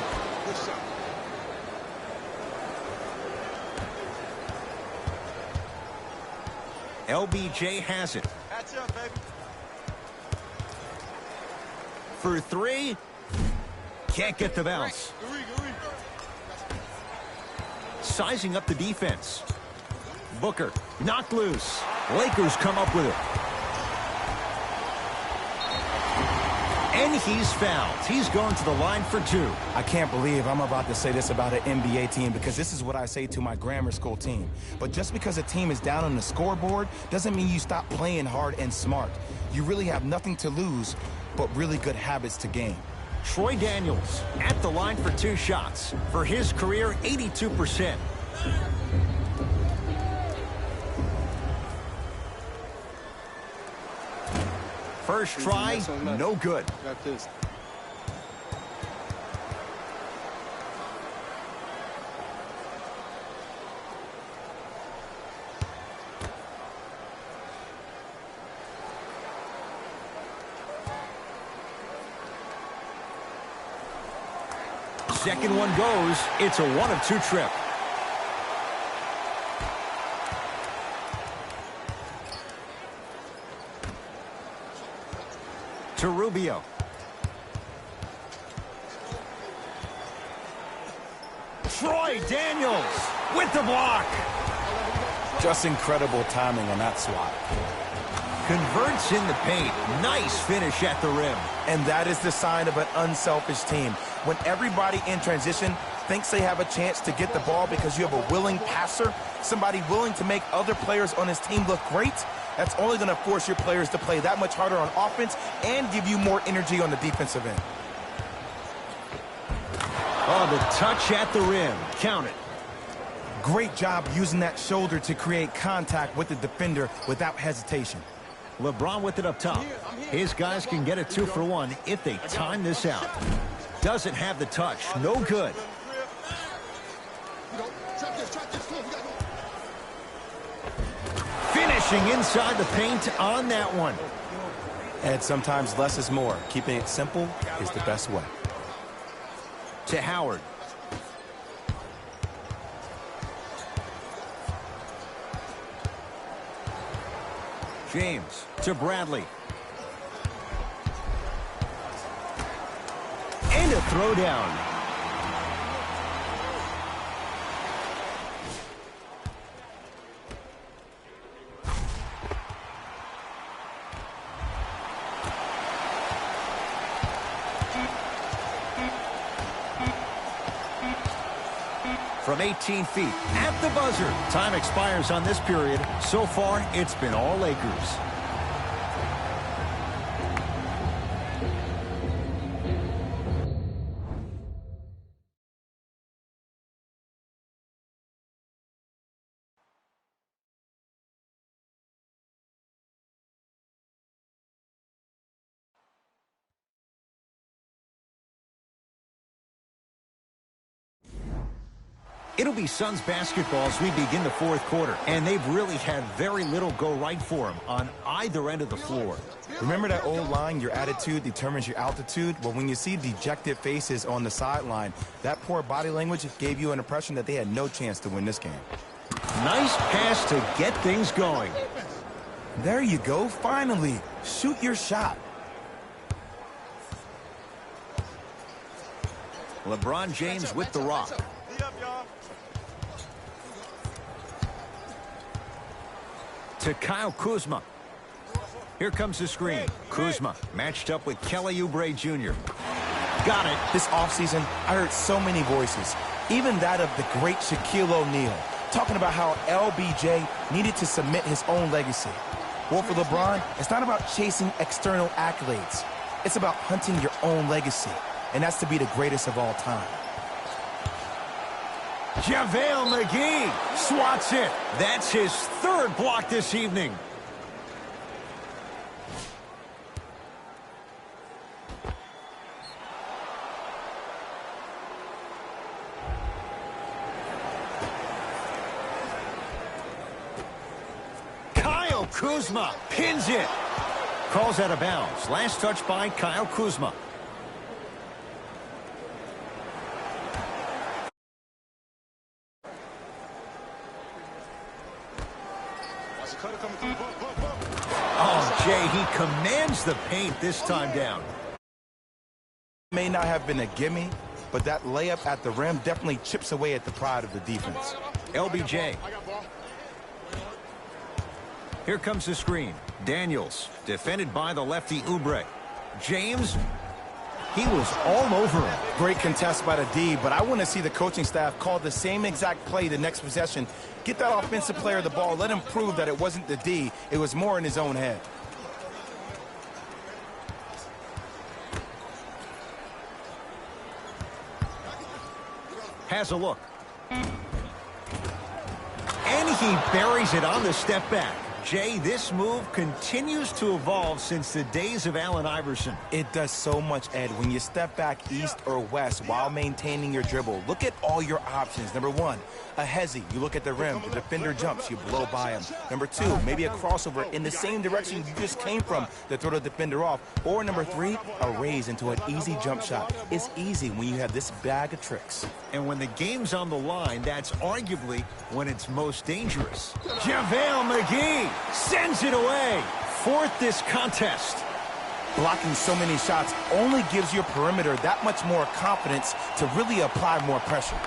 LBJ has it. That's up, baby. For three. Can't get the bounce. sizing up the defense. Booker knocked loose. Lakers come up with it. And he's fouled. He's going to the line for 2. I can't believe I'm about to say this about an NBA team because this is what I say to my grammar school team. But just because a team is down on the scoreboard doesn't mean you stop playing hard and smart. You really have nothing to lose but really good habits to gain. Troy Daniels at the line for 2 shots. For his career, 82%. First try, no good. Got this. Second one goes. It's a 1 of 2 trip. To Rubio. Troy Daniels with the block. Just incredible timing on that swat. Converts in the paint. Nice finish at the rim. And that is the sign of an unselfish team. When everybody in transition thinks they have a chance to get the ball because you have a willing passer, somebody willing to make other players on his team look great, that's only going to force your players to play that much harder on offense and give you more energy on the defensive end. Oh, the touch at the rim. Count it. Great job using that shoulder to create contact with the defender without hesitation. LeBron with it up top. His guys can get a 2 for 1 if they time this out. Doesn't have the touch. No good. Finishing inside the paint on that one. And sometimes less is more. Keeping it simple is the best way. To Howard. James to Bradley. And a throwdown. From 18 feet at the buzzer. Time expires on this period. So far, it's been all Lakers. It'll be Suns basketball as we begin the 4th quarter, and they've really had very little go right for them on either end of the floor. Remember that old line, your attitude determines your altitude? Well, when you see dejected faces on the sideline, that poor body language gave you an impression that they had no chance to win this game. Nice pass to get things going. There you go, finally. Shoot your shot. LeBron James with the rock. To Kyle Kuzma. Here comes the screen. Kuzma matched up with Kelly Oubre Jr. Got it. This offseason, I heard so many voices, even that of the great Shaquille O'Neal, talking about how LBJ needed to submit his own legacy. Well, for LeBron, it's not about chasing external accolades. It's about hunting your own legacy, and that's to be the greatest of all time. JaVale McGee swats it. That's his 3rd block this evening. Kyle Kuzma pins it. Calls out of bounds. Last touch by Kyle Kuzma. Oh, Jay, he commands the paint this time down. May not have been a gimme, but that layup at the rim definitely chips away at the pride of the defense. LBJ. Here comes the screen. Daniels, defended by the lefty Oubre. James, he was all over him. Great contest by the D, but I want to see the coaching staff call the same exact play the next possession. Get that offensive player the ball. Let him prove that it wasn't the D. It was more in his own head. Has a look. And he buries it on the step back. Jay, this move continues to evolve since the days of Allen Iverson. It does so much, Ed. When you step back east or west while maintaining your dribble, look at all your options. Number one, a hezzy. You look at the rim. The defender jumps. You blow by him. Number two, maybe a crossover in the same direction you just came from to throw the defender off. Or number three, a raise into an easy jump shot. It's easy when you have this bag of tricks. And when the game's on the line, that's arguably when it's most dangerous. JaVale McGee sends it away. Fourth this contest. Blocking so many shots only gives your perimeter that much more confidence to really apply more pressure.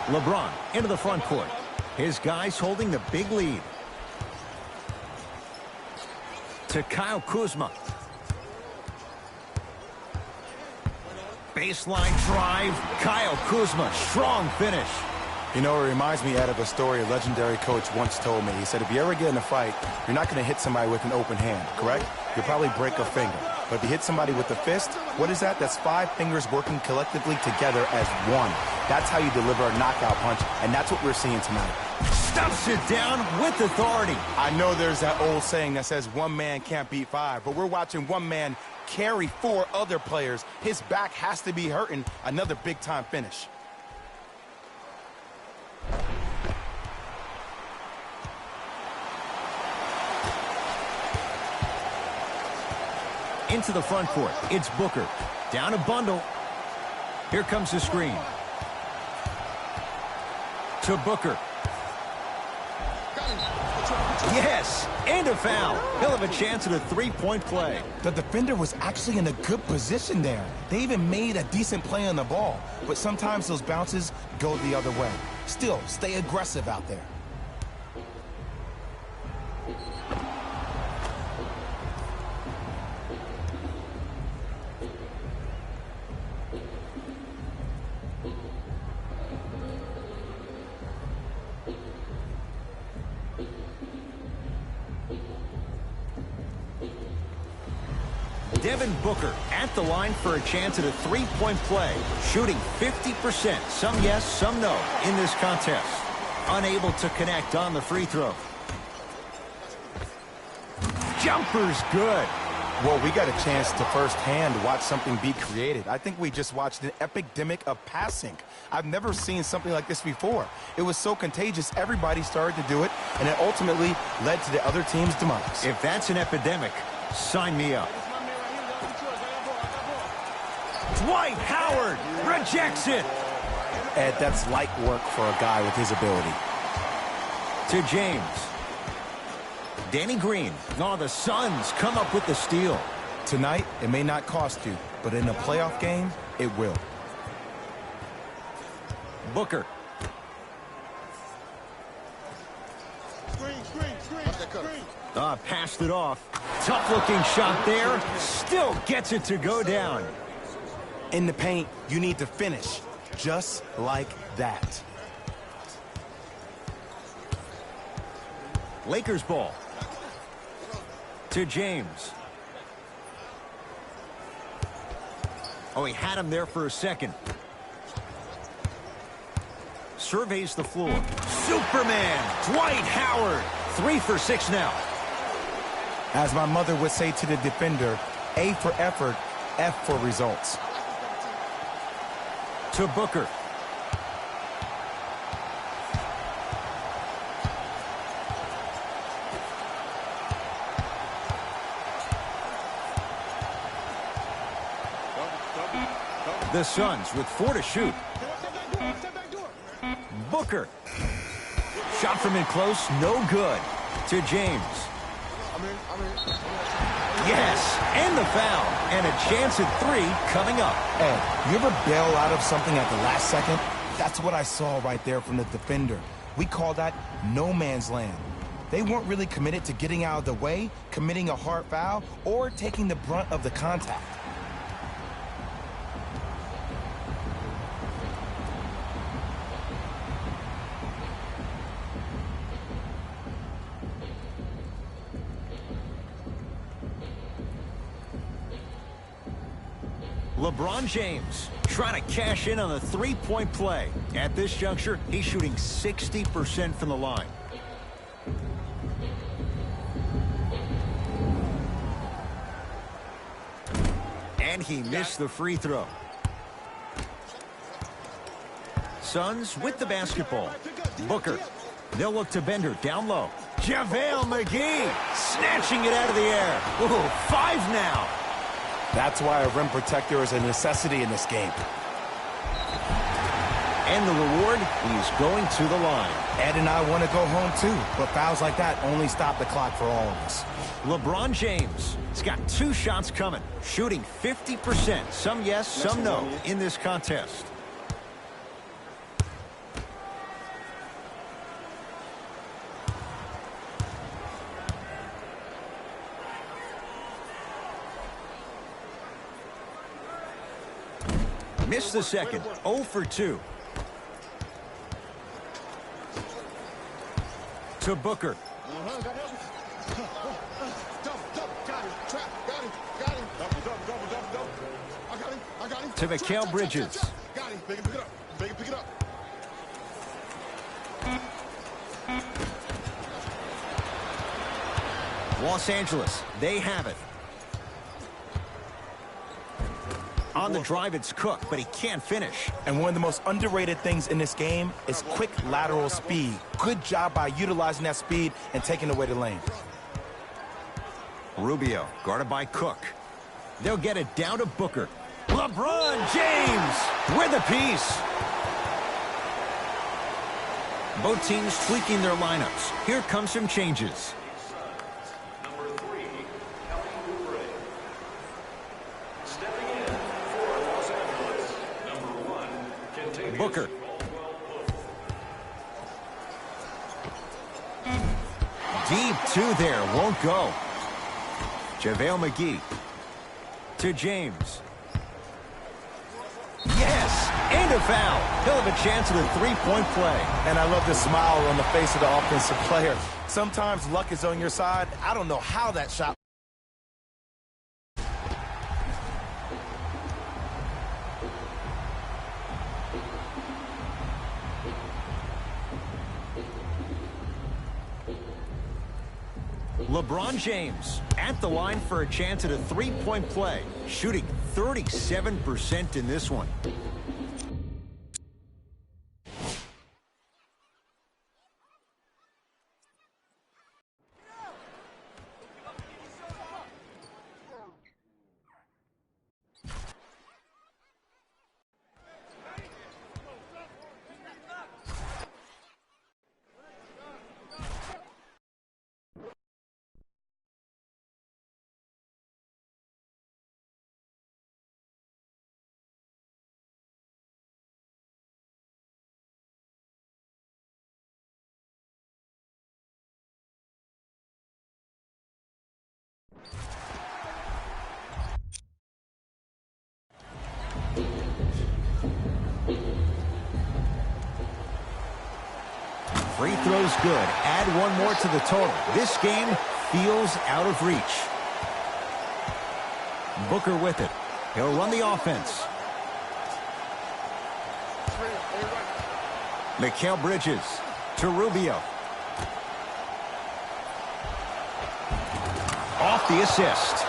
LeBron into the front court. His guys holding the big lead. To Kyle Kuzma. Baseline drive. Kyle Kuzma, strong finish. You know, it reminds me, Ed, of a story a legendary coach once told me. He said, if you ever get in a fight, you're not going to hit somebody with an open hand, correct? You'll probably break a finger. But if you hit somebody with a fist, what is that? That's 5 fingers working collectively together as one. That's how you deliver a knockout punch, and that's what we're seeing tonight. Stuffs it down with authority. I know there's that old saying that says one man can't beat 5, but we're watching one man carry 4 other players. His back has to be hurting. Another big-time finish. Into the front court. It's Booker. Down a bundle. Here comes the screen. To Booker. Yes, and a foul. He'll have a chance at a three-point play. The defender was actually in a good position there. They even made a decent play on the ball, but sometimes those bounces go the other way. Still, stay aggressive out there. Devin Booker at the line for a chance at a three-point play. Shooting 50%. Some yes, some no in this contest. Unable to connect on the free throw. Jumper's good. Well, we got a chance to firsthand watch something be created. I think we just watched an epidemic of passing. I've never seen something like this before. It was so contagious, everybody started to do it, and it ultimately led to the other team's demise. If that's an epidemic, sign me up. Dwight Howard rejects it. Ed, that's light work for a guy with his ability. To James. Danny Green. Oh, the Suns come up with the steal. Tonight, it may not cost you, but in a playoff game, it will. Booker. Passed it off. Tough-looking shot there. Still gets it to go down. In the paint, you need to finish just like that. Lakers ball. To James. Oh, he had him there for a second. Surveys the floor. Superman, Dwight Howard. 3 for 6 now. As my mother would say to the defender, A for effort, F for results. To Booker. The Suns with 4 to shoot. Booker. Shot from in close, no good. To James. Yes, and the foul. And a chance at 3 coming up. Hey, you ever bail out of something at the last second? That's what I saw right there from the defender. We call that no man's land. They weren't really committed to getting out of the way, committing a hard foul, or taking the brunt of the contact. LeBron James trying to cash in on a three-point play. At this juncture, he's shooting 60% from the line. And he missed the free throw. Suns with the basketball. Booker. They'll look to Bender down low. JaVale McGee snatching it out of the air. Ooh, 5 now. That's why a rim protector is a necessity in this game. And the reward, he's going to the line. Ed and I want to go home too, but fouls like that only stop the clock for all of us. LeBron James has got 2 shots coming, shooting 50%. Some yes, some no in this contest. Missed the second. 0 for 2. To Booker. To Mikal Bridges. Pick it up. Los Angeles, they have it. On the drive, it's Cook, but he can't finish. And one of the most underrated things in this game is quick lateral speed. Good job by utilizing that speed and taking away the lane. Rubio, guarded by Cook. They'll get it down to Booker. LeBron James with a piece. Both teams tweaking their lineups. Here come some changes. Number 3, stepping in for Los Angeles. Number 1, Kentucky. Booker. Deep 2 there, won't go. JaVale McGee. To James. Yes, and a foul. He'll have a chance at a three-point play. And I love the smile on the face of the offensive player. Sometimes luck is on your side. I don't know how that shot. LeBron James at the line for a chance at a three-point play, shooting 37% in this one. Free throw's good. Add one more to the total. This game feels out of reach. Booker with it. He'll run the offense. Mikal Bridges to Rubio. Off the assist.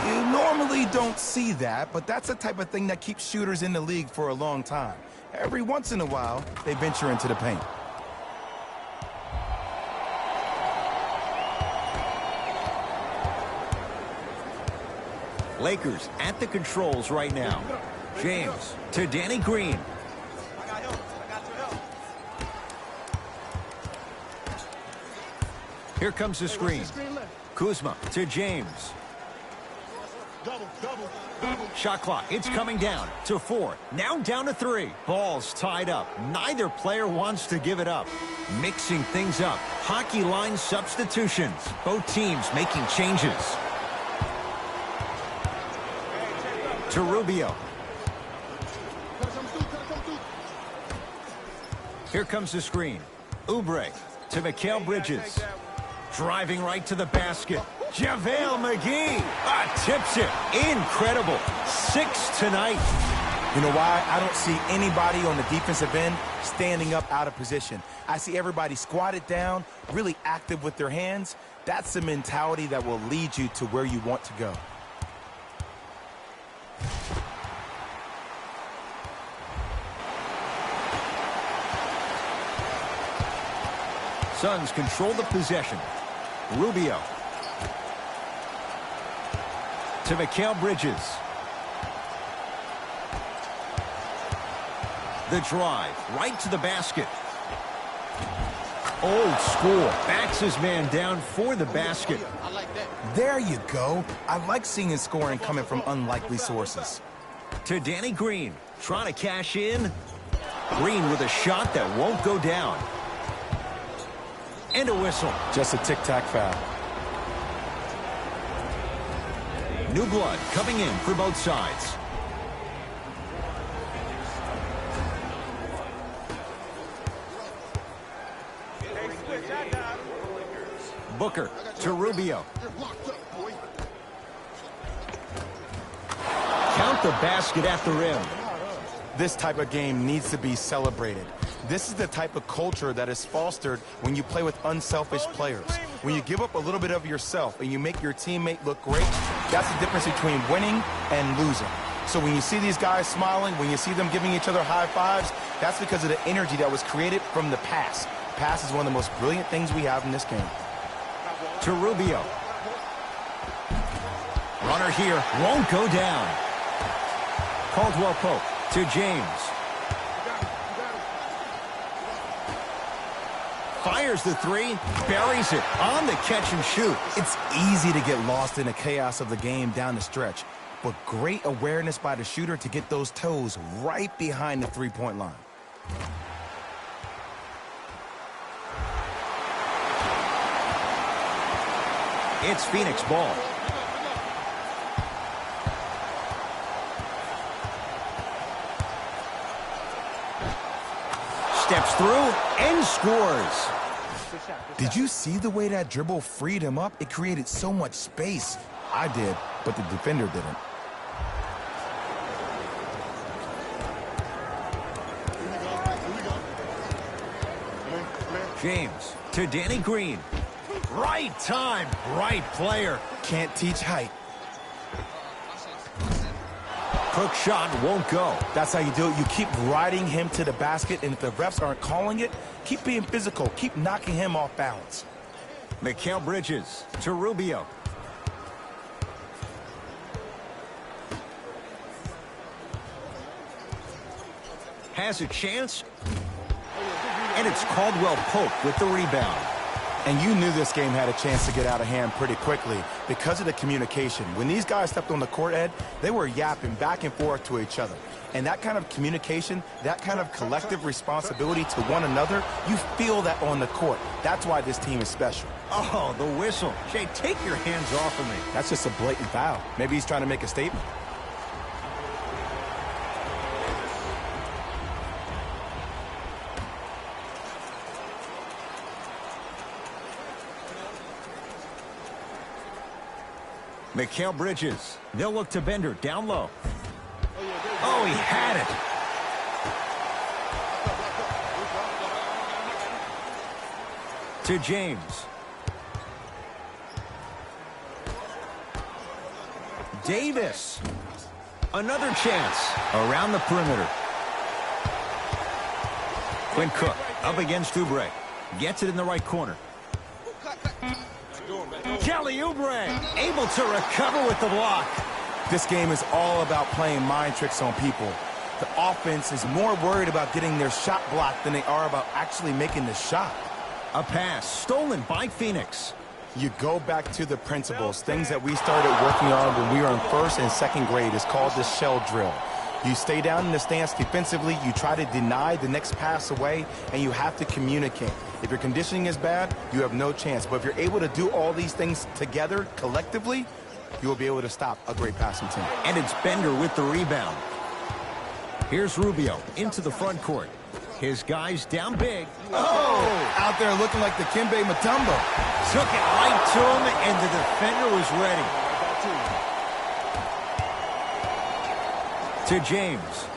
You normally don't see that, but that's the type of thing that keeps shooters in the league for a long time. Every once in a while, they venture into the paint. Lakers at the controls right now. James to Danny Green. Here comes the screen. Kuzma to James. Shot clock, it's coming down to 4. Now down to 3. Ball's tied up. Neither player wants to give it up. Mixing things up. Hockey line substitutions. Both teams making changes. To Rubio. Here comes the screen. Oubre to Mikal Bridges. Driving right to the basket. JaVale McGee tips it. Incredible. 6 tonight. You know why? I don't see anybody on the defensive end standing up out of position. I see everybody squatted down, really active with their hands. That's the mentality that will lead you to where you want to go. Suns control the possession. Rubio to Mikal Bridges. The drive right to the basket. Old school. Backs his man down for the basket. There you go. I like seeing his scoring coming from unlikely sources. To Danny Green. Trying to cash in. Green with a shot that won't go down. And a whistle. Just a tic-tac foul. New blood coming in for both sides. Booker to Rubio. Count the basket at the rim. This type of game needs to be celebrated. This is the type of culture that is fostered when you play with unselfish players. When you give up a little bit of yourself and you make your teammate look great, that's the difference between winning and losing. So when you see these guys smiling, when you see them giving each other high fives, that's because of the energy that was created from the pass. Pass is one of the most brilliant things we have in this game. To Rubio. Runner here won't go down. Caldwell Pope to James. Fires the 3, buries it on the catch and shoot. It's easy to get lost in the chaos of the game down the stretch, but great awareness by the shooter to get those toes right behind the three-point line. It's Phoenix ball. Steps through and scores. Did you see the way that dribble freed him up? It created so much space. I did, but the defender didn't. James to Danny Green. Right time, right player. Can't teach height. Hook shot won't go. That's how you do it. You keep riding him to the basket, and if the refs aren't calling it, keep being physical. Keep knocking him off balance. Mikal Bridges to Rubio. Has a chance. And it's Caldwell Pope with the rebound. And you knew this game had a chance to get out of hand pretty quickly because of the communication. When these guys stepped on the court, Ed, they were yapping back and forth to each other. And that kind of communication, that kind of collective responsibility to one another, you feel that on the court. That's why this team is special. Oh, the whistle. Jay, take your hands off of me. That's just a blatant foul. Maybe he's trying to make a statement. Mikal Bridges. They'll look to Bender down low. Oh, he had it. To James. Davis. Another chance around the perimeter. Quinn Cook up against Oubre. Gets it in the right corner. Kelly Oubre able to recover with the block. This game is all about playing mind tricks on people. The offense is more worried about getting their shot blocked than they are about actually making the shot. A pass stolen by Phoenix. You go back to the principles, things that we started working on when we were in first and second grade. It's called the shell drill. You stay down in the stance defensively, you try to deny the next pass away, and you have to communicate. If your conditioning is bad, you have no chance. But if you're able to do all these things together, collectively, you will be able to stop a great passing team. And it's Bender with the rebound. Here's Rubio into the front court. His guys down big. Oh! Out there looking like the Kimbe Mutombo. Took it right to him, and the defender was ready. To James.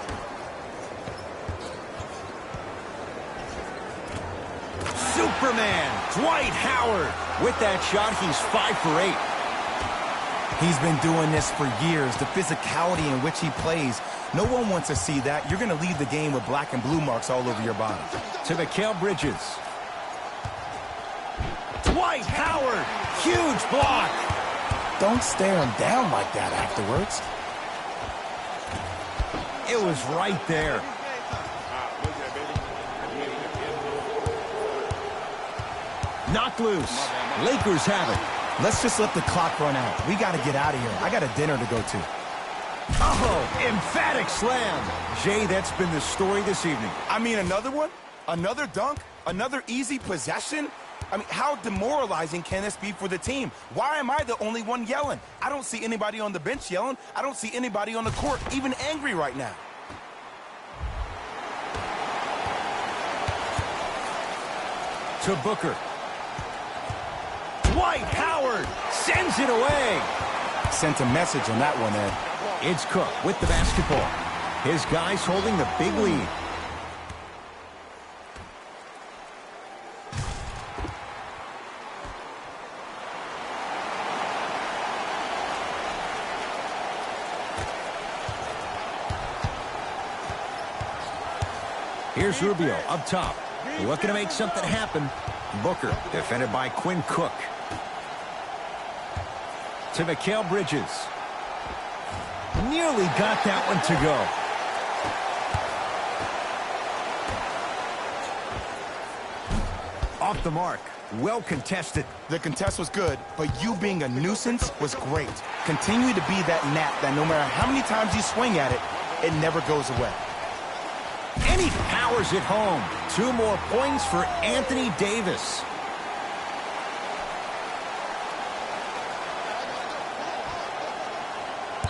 Superman, Dwight Howard. With that shot, he's 5 for 8. He's been doing this for years, the physicality in which he plays. No one wants to see that. You're going to leave the game with black and blue marks all over your body. To Mikal Bridges. Dwight Howard, huge block. Don't stare him down like that afterwards. It was right there. Knocked loose. Lakers have it. Let's just let the clock run out. We got to get out of here. I got a dinner to go to. Oh, emphatic slam. Jay, that's been the story this evening. I mean, another one? Another dunk? Another easy possession? I mean, how demoralizing can this be for the team? Why am I the only one yelling? I don't see anybody on the bench yelling. I don't see anybody on the court even angry right now. To Booker. Dwight Howard sends it away. Sent a message on that one, Ed. It's Cook with the basketball. His guys holding the big lead. Here's Rubio up top. Looking to make something happen. Booker defended by Quinn Cook. To Mikal Bridges. Nearly got that one to go. Off the mark. Well contested. The contest was good, but you being a nuisance was great. Continue to be that gnat that no matter how many times you swing at it, it never goes away. And he powers it home. 2 more points for Anthony Davis.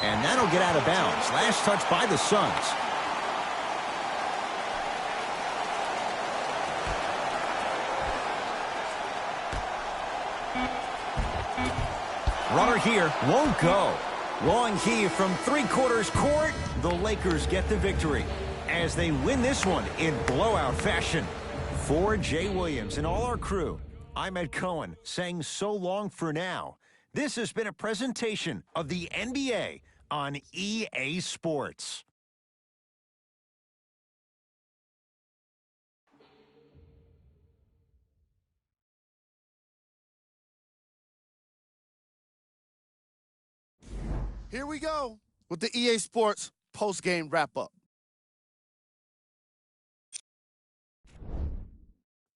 And that'll get out of bounds. Last touch by the Suns. Runner here won't go. Long heave from 3/4 court. The Lakers get the victory as they win this one in blowout fashion. For Jay Williams and all our crew, I'm Ed Cohen saying so long for now. This has been a presentation of the NBA on EA Sports. Here we go with the EA Sports post-game wrap-up.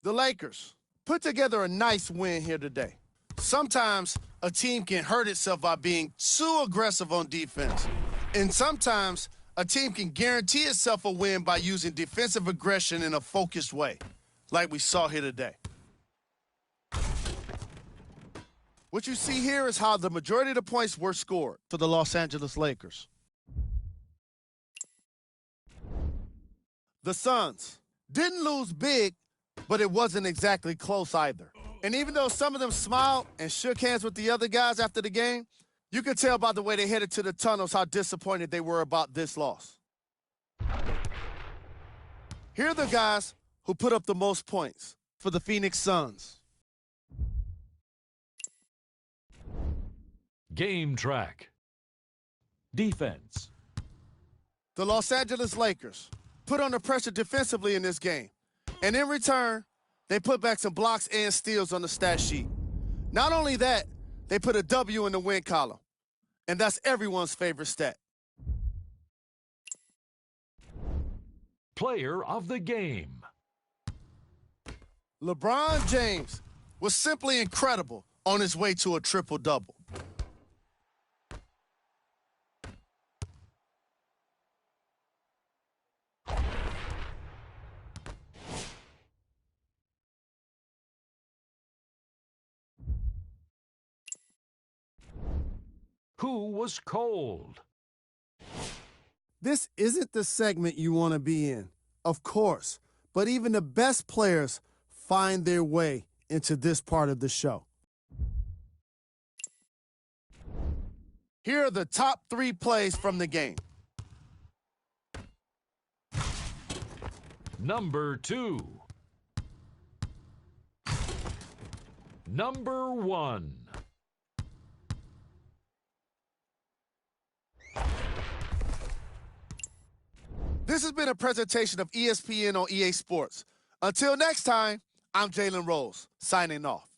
The Lakers put together a nice win here today. Sometimes a team can hurt itself by being too aggressive on defense. And sometimes a team can guarantee itself a win by using defensive aggression in a focused way, like we saw here today. What you see here is how the majority of the points were scored for the Los Angeles Lakers. The Suns didn't lose big, but it wasn't exactly close either. And even though some of them smiled and shook hands with the other guys after the game, you could tell by the way they headed to the tunnels how disappointed they were about this loss. Here are the guys who put up the most points for the Phoenix Suns. Game track. Defense. The Los Angeles Lakers put under pressure defensively in this game. And in return, they put back some blocks and steals on the stat sheet. Not only that, they put a W in the win column. And that's everyone's favorite stat. Player of the game. LeBron James was simply incredible on his way to a triple-double. Who was cold? This isn't the segment you want to be in, of course, but even the best players find their way into this part of the show. Here are the top 3 plays from the game. Number 2. Number 1. This has been a presentation of ESPN on EA Sports. Until next time, I'm Jalen Rose, signing off.